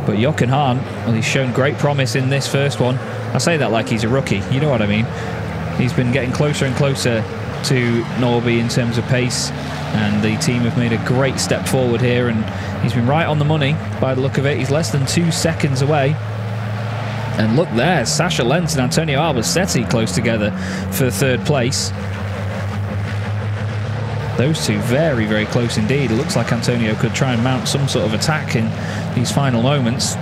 But Jochen Hahn, well, he's shown great promise in this first one. I say that like he's a rookie, you know what I mean. He's been getting closer and closer to Norby in terms of pace, and the team have made a great step forward here, and he's been right on the money by the look of it. He's less than 2 seconds away. And look there, Sasha Lenz and Antonio Albacete close together for 3rd place. Those two very, very close indeed. It looks like Antonio could try and mount some sort of attack in these final moments.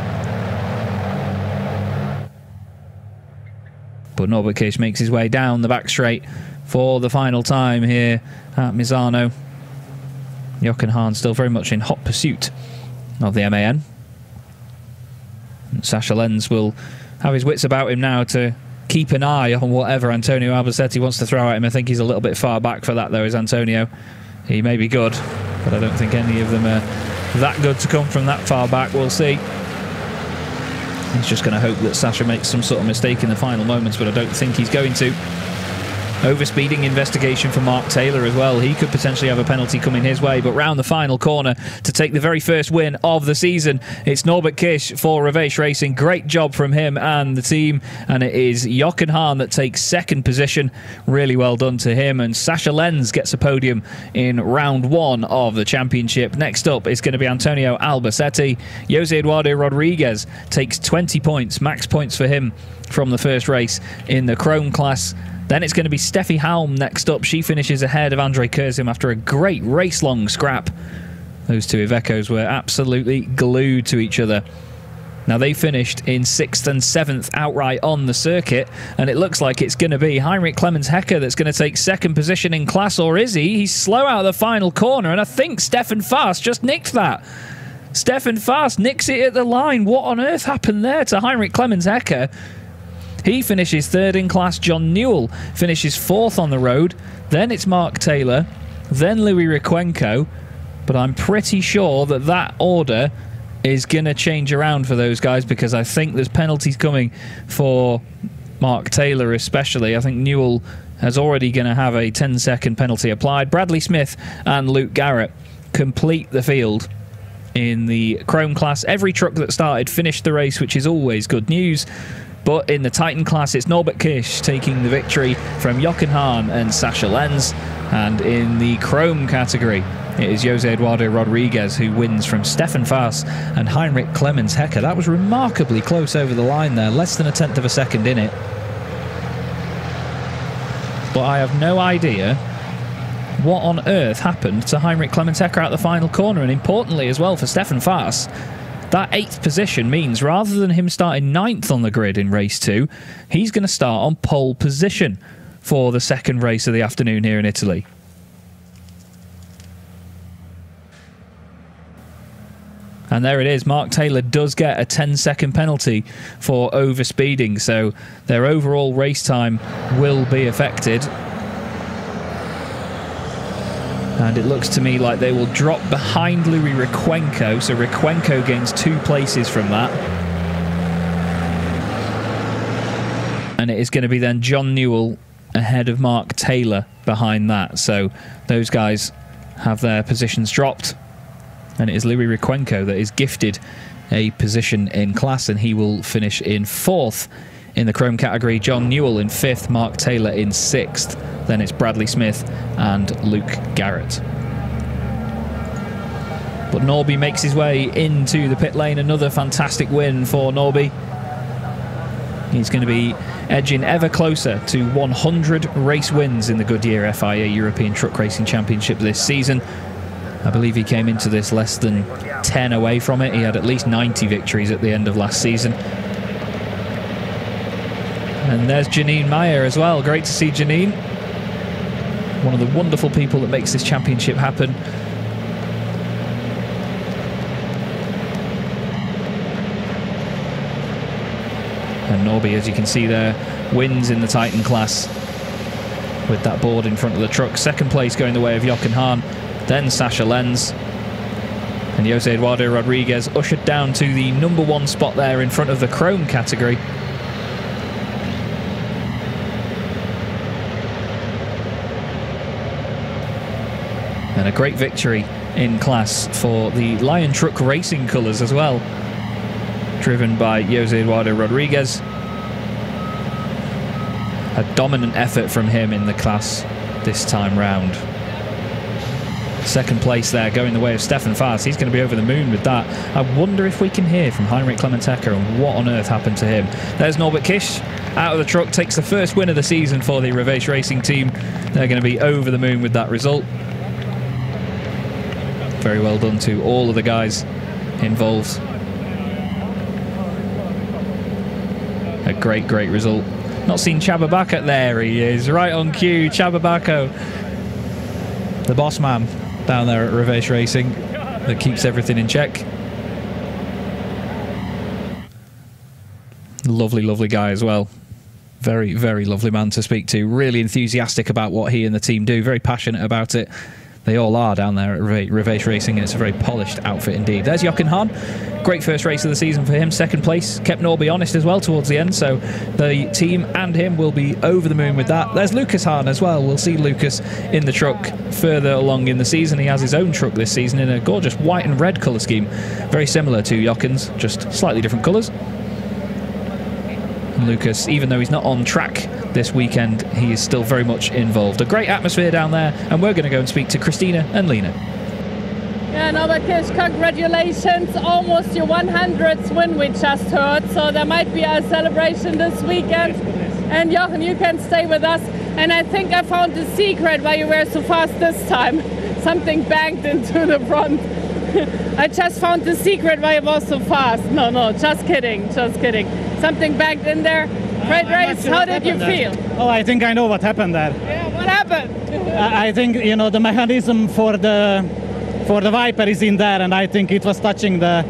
But Norbert Kish makes his way down the back straight for the final time here at Misano. Jochen Hahn still very much in hot pursuit of the MAN. And Sasha Lenz will have his wits about him now to keep an eye on whatever Antonio Albacete wants to throw at him. I think he's a little bit far back for that, though, is Antonio. He may be good, but I don't think any of them are that good to come from that far back. We'll see. He's just going to hope that Sasha makes some sort of mistake in the final moments, but I don't think he's going to. Overspeeding investigation for Mark Taylor as well. He could potentially have a penalty coming his way, but round the final corner to take the very first win of the season, it's Norbert Kish for Reveche Racing. Great job from him and the team, and it is Jochen Hahn that takes 2nd position. Really well done to him, and Sasha Lenz gets a podium in round 1 of the championship. Next up is going to be Antonio Albacete. Jose Eduardo Rodriguez takes 20 points, max points for him from the first race in the Chrome class. Then it's going to be Steffi Halm next up. She finishes ahead of Andrei Kurzim after a great race-long scrap. Those two Ivecos were absolutely glued to each other. Now, they finished in 6th and 7th outright on the circuit, and it looks like it's going to be Heinrich Clemens Hecker that's going to take 2nd position in class, or is he? He's slow out of the final corner, and I think Stefan Fast just nicked that. Stefan Fast nicks it at the line. What on earth happened there to Heinrich Clemens Hecker? He finishes 3rd in class. John Newell finishes 4th on the road. Then it's Mark Taylor. Then Louis Riquenco. But I'm pretty sure that that order is going to change around for those guys, because I think there's penalties coming for Mark Taylor especially. I think Newell is already going to have a 10-second penalty applied. Bradley Smith and Luke Garrett complete the field in the Chrome class. Every truck that started finished the race, which is always good news. But in the Titan class, it's Norbert Kish taking the victory from Jochen Hahn and Sasha Lenz. And in the Chrome category, it is Jose Eduardo Rodriguez who wins from Stefan Faas and Heinrich Clemens Hecker. That was remarkably close over the line there, less than a tenth of a second in it. But I have no idea what on earth happened to Heinrich Clemens Hecker out the final corner. And importantly as well for Stefan Faas, that 8th position means rather than him starting 9th on the grid in race 2, he's going to start on pole position for the second race of the afternoon here in Italy. And there it is. Mark Taylor does get a 10-second penalty for overspeeding, so their overall race time will be affected. And it looks to me like they will drop behind Louis Requenco, so Requenco gains 2 places from that. And it is going to be then John Newell ahead of Mark Taylor behind that. So those guys have their positions dropped. And it is Louis Requenco that is gifted a position in class, and he will finish in 4th in the Chrome category. John Newell in 5th, Mark Taylor in 6th. Then it's Bradley Smith and Luke Garrett. But Norby makes his way into the pit lane. Another fantastic win for Norby. He's going to be edging ever closer to 100 race wins in the Goodyear FIA European Truck Racing Championship this season. I believe he came into this less than 10 away from it. He had at least 90 victories at the end of last season. And there's Janine Meyer as well. Great to see Janine. One of the wonderful people that makes this championship happen. And Norby, as you can see there, wins in the Titan class with that board in front of the truck. Second place going the way of Jochen Hahn, then Sasha Lenz. And Jose Eduardo Rodriguez ushered down to the #1 spot there in front of the Chrome category. And a great victory in class for the Lion Truck Racing colours as well, driven by Jose Eduardo Rodriguez. A dominant effort from him in the class this time round. Second place there going the way of Stefan Faas. He's going to be over the moon with that. I wonder if we can hear from Heinrich Clemens Hecker and what on earth happened to him. There's Norbert Kish out of the truck, takes the first win of the season for the Reveche Racing team. They're going to be over the moon with that result. Very well done to all of the guys involved. A great, great result. Not seen Csaba Baka. There he is, right on cue. Csaba Bako, the boss man down there at Reveche Racing that keeps everything in check. Lovely, lovely guy as well. Very, very lovely man to speak to. Really enthusiastic about what he and the team do. Very passionate about it. They all are down there at Reveche Racing, and it's a very polished outfit indeed. There's Jochen Hahn. Great first race of the season for him. Second place. Kept Norby honest as well towards the end, so the team and him will be over the moon with that. There's Lucas Hahn as well. We'll see Lucas in the truck further along in the season. He has his own truck this season in a gorgeous white and red colour scheme. Very similar to Jochen's, just slightly different colours. Lucas, even though he's not on track this weekend, he is still very much involved. A great atmosphere down there, and we're going to go and speak to Christina and Lena. Yeah, Norbert Kish, congratulations. Almost your 100th win we just heard, so there might be a celebration this weekend. And Jochen, you can stay with us. And I think I found the secret why you were so fast this time. Something banged into the front. I just found the secret why it was so fast. No, just kidding, just kidding. Something banged in there. Great race. How did you feel? Oh, I think I know what happened there. Yeah, what happened? I think, you know, the mechanism for the wiper is in there, and I think it was touching the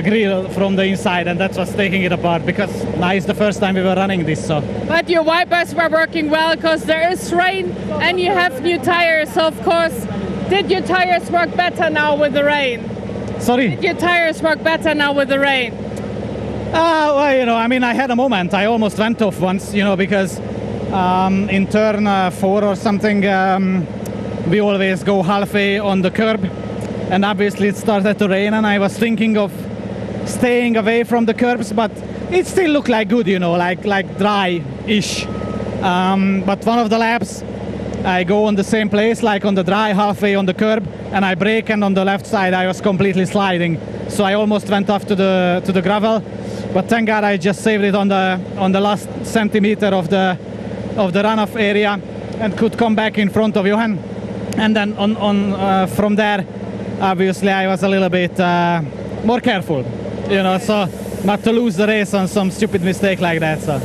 grill from the inside, and that's what's taking it apart, because now it's the first time we were running this. So. But your wipers were working well because there is rain and you have new tires, so of course. Did your tires work better now with the rain? Sorry? Did your tires work better now with the rain? Well, you know, I mean, I had a moment. I almost went off once, you know, because in turn 4 or something, we always go halfway on the curb, and obviously it started to rain, and I was thinking of staying away from the curbs, but it still looked like good, you know, like dry-ish. But one of the laps, I go on the same place, like on the dry, halfway on the curb, and I brake, and on the left side I was completely sliding, so I almost went off to the gravel. But thank God I just saved it on the last centimeter of the runoff area and could come back in front of Johan. And then from there, obviously I was a little bit more careful, you know, so not to lose the race on some stupid mistake like that. So.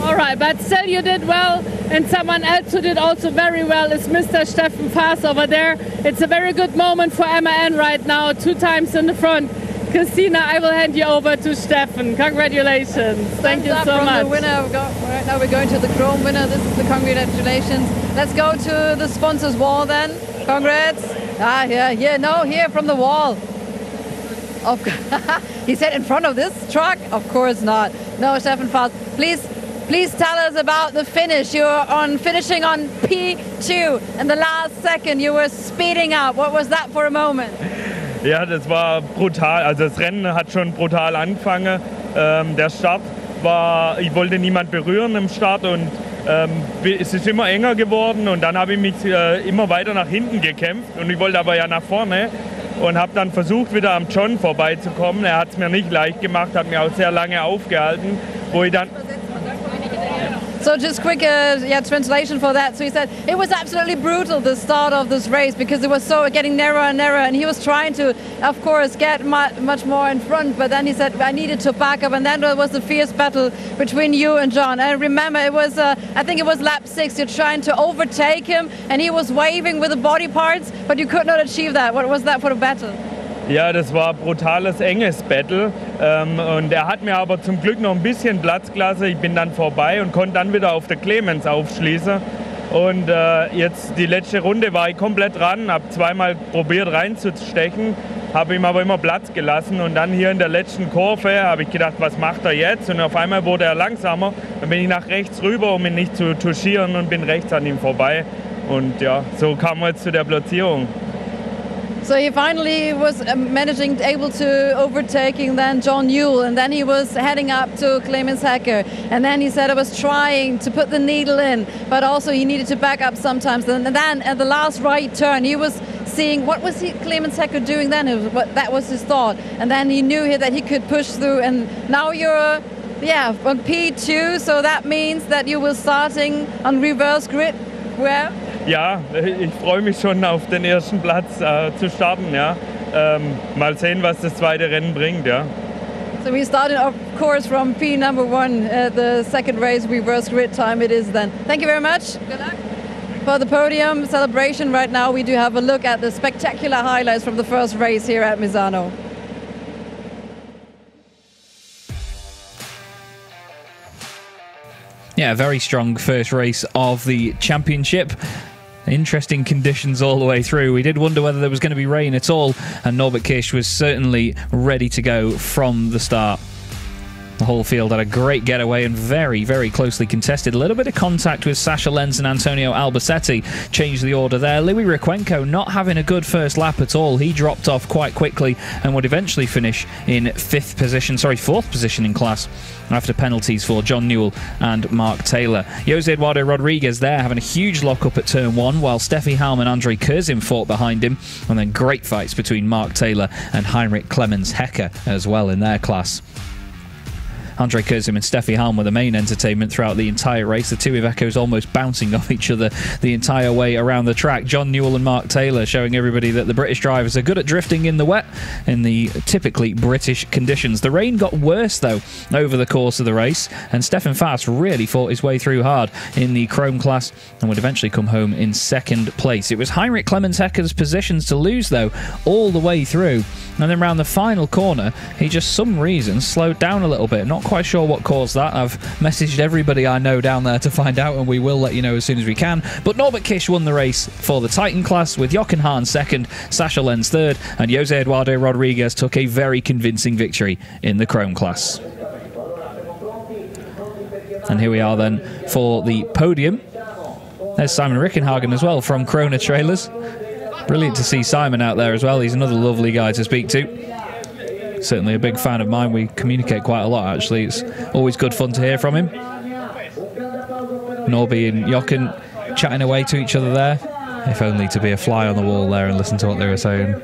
All right, but still you did well, and someone else who did also very well is Mr. Steffen Faas over there. It's a very good moment for MAN right now, 2 times in the front. Christina, I will hand you over to Steffen. Congratulations. Thank you so much. The winner. Right now we're going to the Chrome winner. This is the congratulations. Let's go to the sponsors wall then. Congrats. Here from the wall. He said in front of this truck? Of course not. No, Steffen Faas, please tell us about the finish. You're finishing on P2. In the last second, you were speeding up. What was that for a moment? Ja, das war brutal. Also das Rennen hat schon brutal angefangen. Der Start war, ich wollte niemand berühren im Start und es ist immer enger geworden und dann habe ich mich immer weiter nach hinten gekämpft und ich wollte aber ja nach vorne und habe dann versucht wieder am John vorbeizukommen. Er hat es mir nicht leicht gemacht, hat mir auch sehr lange aufgehalten, wo ich dann... So just quick translation for that. So he said it was absolutely brutal, the start of this race, because it was so getting narrower and narrower, and he was trying to, of course, get much more in front, but then he said I needed to back up, and then there was the fierce battle between you and John. And remember, it was I think it was lap 6, you're trying to overtake him, and he was waving with the body parts, but you could not achieve that. What was that for a battle? Ja, das war brutales, enges Battle und er hat mir aber zum Glück noch ein bisschen Platz gelassen. Ich bin dann vorbei und konnte dann wieder auf der Clemens aufschließen und jetzt die letzte Runde war ich komplett dran, habe zweimal probiert reinzustechen, habe ihm aber immer Platz gelassen und dann hier in der letzten Kurve habe ich gedacht, was macht er jetzt? Und auf einmal wurde er langsamer, dann bin ich nach rechts rüber, um ihn nicht zu touchieren und bin rechts an ihm vorbei und ja, so kam man jetzt zu der Platzierung. So he finally was able to overtaking then John Newell, and then he was heading up to Clemens Hecker, and then he said I was trying to put the needle in, but also he needed to back up sometimes, and then at the last right turn he was seeing what was Clemens Hecker doing then. That was his thought, and then he knew that he could push through, and now you're on P2, so that means that you will starting on reverse grid. Where? Ja, ich freue mich schon auf den ersten Platz zu starten, ja. Mal sehen, was das zweite Rennen bringt, ja. So we started, of course, from P number 1, the second race, reverse grid time it is then. Thank you very much. Good luck. For the podium celebration right now, we do have a look at the spectacular highlights from the first race here at Misano. Yeah, very strong first race of the championship. Interesting conditions all the way through. We did wonder whether there was going to be rain at all, and Norbert Kish was certainly ready to go from the start. The whole field had a great getaway and very, very closely contested. A little bit of contact with Sasha Lenz and Antonio Albacetti changed the order there. Louis Requenco not having a good first lap at all. He dropped off quite quickly and would eventually finish in fourth position in class after penalties for John Newell and Mark Taylor. Jose Eduardo Rodriguez there having a huge lock-up at turn 1, while Steffi Halm and Andre Kurzim fought behind him, and then great fights between Mark Taylor and Heinrich Clemens Hecker as well in their class. Andre Kurzim and Steffi Halm were the main entertainment throughout the entire race. The two Ivecos almost bouncing off each other the entire way around the track. John Newell and Mark Taylor showing everybody that the British drivers are good at drifting in the wet in the typically British conditions. The rain got worse, though, over the course of the race, and Steffen Faas really fought his way through hard in the Chrome class and would eventually come home in second place. It was Heinrich Clemens Hecker's positions to lose, though, all the way through. And then round the final corner, he just, some reason, slowed down a little bit. Not quite sure what caused that. I've messaged everybody I know down there to find out, and we will let you know as soon as we can. But Norbert Kish won the race for the Titan class, with Jochen Hahn second, Sasha Lenz third, and Jose Eduardo Rodriguez took a very convincing victory in the Chrome class. And here we are then for the podium. There's Simon Rickenhagen as well from Krona Trailers. Brilliant to see Simon out there as well. He's another lovely guy to speak to. Certainly a big fan of mine. We communicate quite a lot, actually. It's always good fun to hear from him. Norby and Jochen chatting away to each other there. If only to be a fly on the wall there and listen to what they were saying.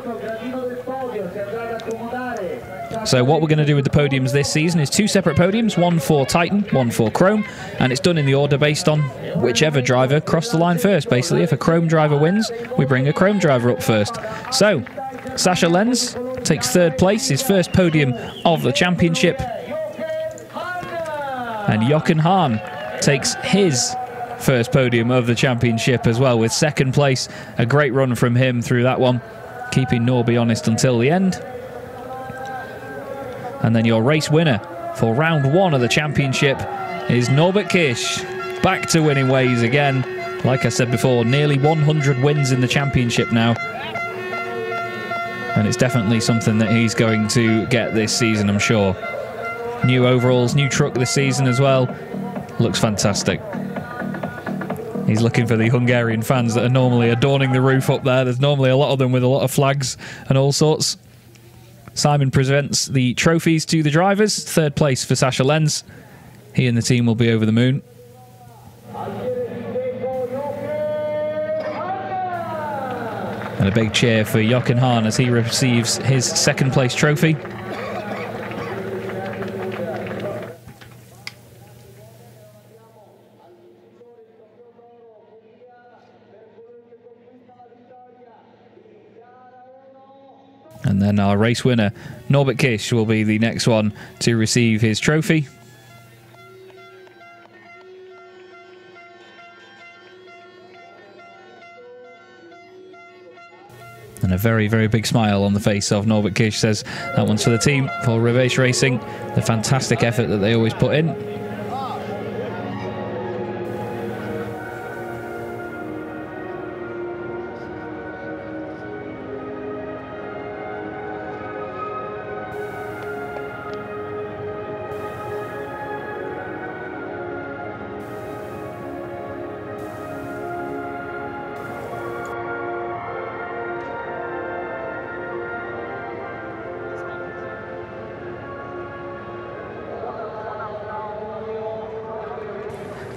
So what we're going to do with the podiums this season is 2 separate podiums, one for Titan, one for Chrome, and it's done in the order based on whichever driver crossed the line first. Basically, if a Chrome driver wins, we bring a Chrome driver up first. So, Sascha Lenz takes 3rd place, his first podium of the championship. And Jochen Hahn takes his first podium of the championship as well, with 2nd place. A great run from him through that one, keeping Norby honest until the end. And then your race winner for round 1 of the championship is Norbert Kisch, back to winning ways again. Like I said before, nearly 100 wins in the championship now. And it's definitely something that he's going to get this season, I'm sure. New overalls, new truck this season as well. Looks fantastic. He's looking for the Hungarian fans that are normally adorning the roof up there. There's normally a lot of them with a lot of flags and all sorts. Simon presents the trophies to the drivers. 3rd place for Sascha Lenz. He and the team will be over the moon. And a big cheer for Jochen Hahn as he receives his 2nd place trophy. And then our race winner, Norbert Kisch, will be the next one to receive his trophy. And a very, very big smile on the face of Norbert Kisch. Says that one's for the team, for Reveish Racing. The fantastic effort that they always put in.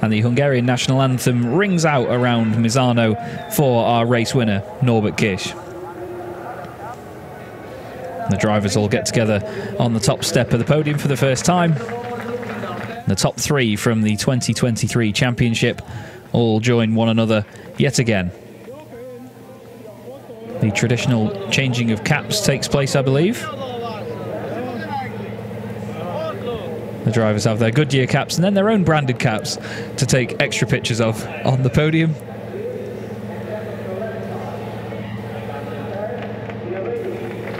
And the Hungarian national anthem rings out around Misano for our race winner, Norbert Kisch. The drivers all get together on the top step of the podium for the first time. The top 3 from the 2023 championship all join one another yet again. The traditional changing of caps takes place, I believe. The drivers have their Goodyear caps and then their own branded caps to take extra pictures of on the podium.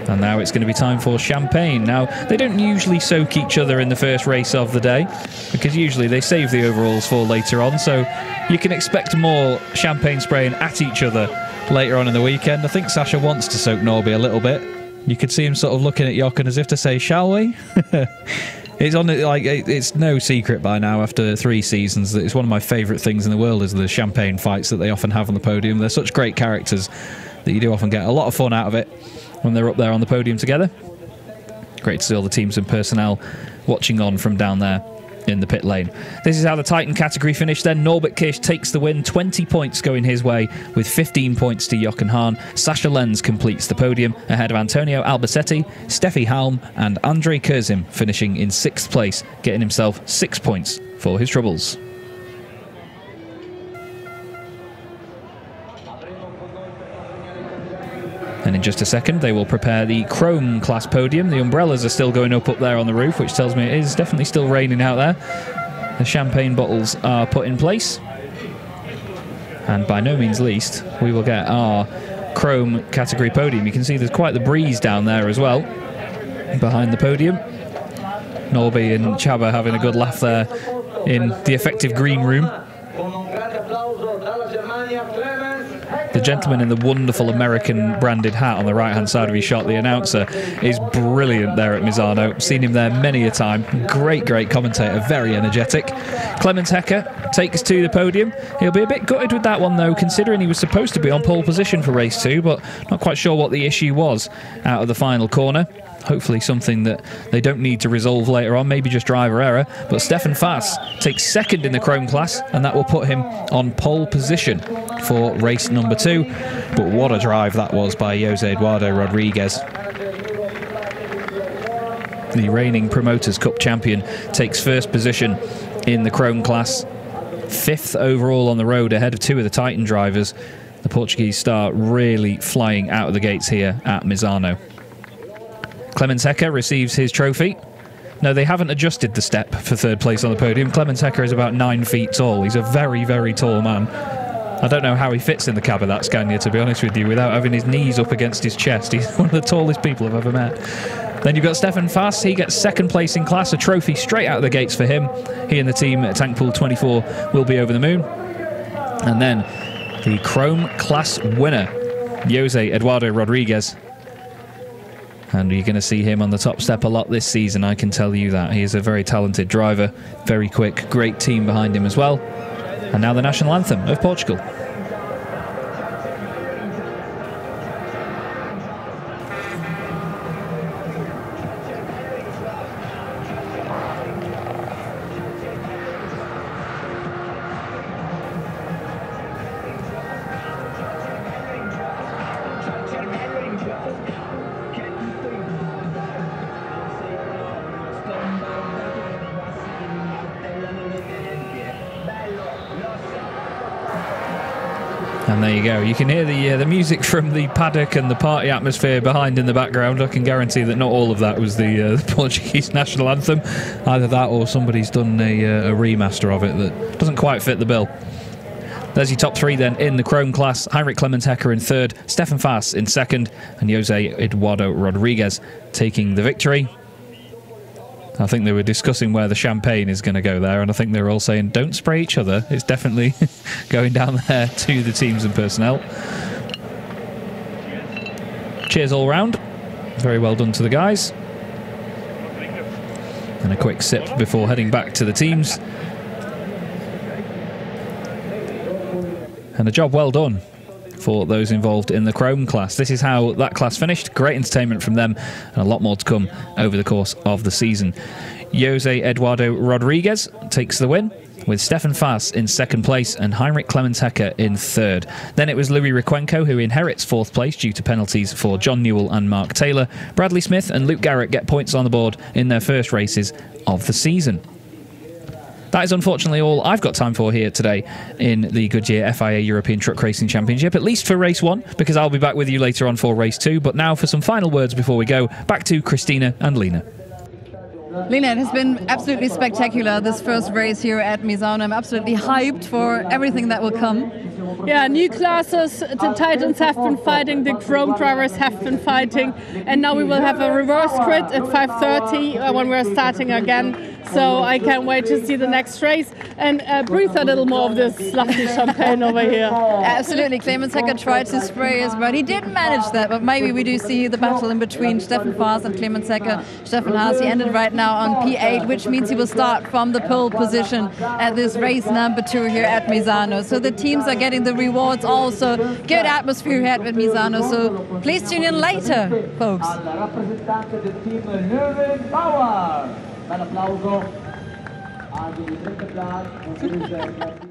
And now it's going to be time for champagne. Now, they don't usually soak each other in the first race of the day, because usually they save the overalls for later on, so you can expect more champagne spraying at each other later on in the weekend. I think Sascha wants to soak Norby a little bit. You could see him sort of looking at Jochen as if to say, shall we? It's no secret by now after 3 seasons that it's one of my favourite things in the world is the champagne fights that they often have on the podium. They're such great characters that you do often get a lot of fun out of it when they're up there on the podium together. Great to see all the teams and personnel watching on from down there in the pit lane. This is how the Titan category finished then. Norbert Kisch takes the win, 20 points going his way with 15 points to Jochen Hahn. Sascha Lenz completes the podium ahead of Antonio Albacetti, Steffi Halm and Andrei Kurzim, finishing in 6th place, getting himself 6 points for his troubles. And in just a second, they will prepare the Chrome class podium. The umbrellas are still going up there on the roof, which tells me it is definitely still raining out there. The champagne bottles are put in place. And by no means least, we will get our Chrome category podium. You can see there's quite the breeze down there as well, behind the podium. Norby and Chaba having a good laugh there in the effective green room. The gentleman in the wonderful American branded hat on the right-hand side of his shot, the announcer, is brilliant there at Misano. Seen him there many a time. Great commentator, very energetic. Clemens Hecker takes to the podium. He'll be a bit gutted with that one, though, considering he was supposed to be on pole position for race 2, but not quite sure what the issue was out of the final corner. Hopefully something that they don't need to resolve later on, maybe just driver error. But Stefan Fass takes second in the Chrome class, and that will put him on pole position for race number 2. But what a drive that was by Jose Eduardo Rodriguez. The reigning Promoters Cup champion takes first position in the Chrome class, 5th overall on the road, ahead of 2 of the Titan drivers. The Portuguese star really flying out of the gates here at Misano. Clemens Hecker receives his trophy. No, they haven't adjusted the step for 3rd place on the podium. Clemens Hecker is about 9 feet tall. He's a very tall man. I don't know how he fits in the cab of that Scania, to be honest with you, without having his knees up against his chest. He's one of the tallest people I've ever met. Then you've got Stefan Fass. He gets 2nd place in class, a trophy straight out of the gates for him. He and the team at Tank Pool 24 will be over the moon. And then the Chrome class winner, Jose Eduardo Rodriguez. And you're going to see him on the top step a lot this season, I can tell you that. He is a very talented driver, very quick, great team behind him as well. And now the national anthem of Portugal. And there you go. You can hear the music from the paddock and the party atmosphere behind in the background. I can guarantee that not all of that was the Portuguese national anthem. Either that or somebody's done a remaster of it that doesn't quite fit the bill. There's your top 3 then in the Chrome class. Heinrich Clemens Hecker in 3rd, Stefan Fass in 2nd, and Jose Eduardo Rodriguez taking the victory. I think they were discussing where the champagne is going to go there, and I think they were all saying, don't spray each other. It's definitely going down there to the teams and personnel. Cheers all round. Very well done to the guys. And a quick sip before heading back to the teams. And a job well done for those involved in the Chrome class. This is how that class finished. Great entertainment from them, and a lot more to come over the course of the season. Jose Eduardo Rodriguez takes the win, with Stefan Fass in 2nd place and Heinrich Clemens Hecker in 3rd. Then it was Louis Riquenco who inherits 4th place due to penalties for John Newell and Mark Taylor. Bradley Smith and Luke Garrett get points on the board in their first races of the season. That is unfortunately all I've got time for here today in the Goodyear FIA European Truck Racing Championship, at least for race 1, because I'll be back with you later on for race 2. But now for some final words before we go, back to Christina and Lena. Lena, it has been absolutely spectacular, this first race here at Misano. I'm absolutely hyped for everything that will come. Yeah, new classes, the Titans have been fighting, the Chrome drivers have been fighting, and now we will have a reverse grid at 5:30 when we're starting again. So I can't wait to see the next race and breathe a little more of this lovely champagne over here. Absolutely, Clemens Hecker tried to spray us, but he didn't manage that. But maybe we do see the battle in between Stefan Fass and Clemens Hecker. Stefan Haas, he ended right now on P8, which means he will start from the pole position at this race number 2 here at Misano. So the teams are getting the rewards also. Good atmosphere here at Misano, so please tune in later, folks. Un applauso anche di 30 applausi.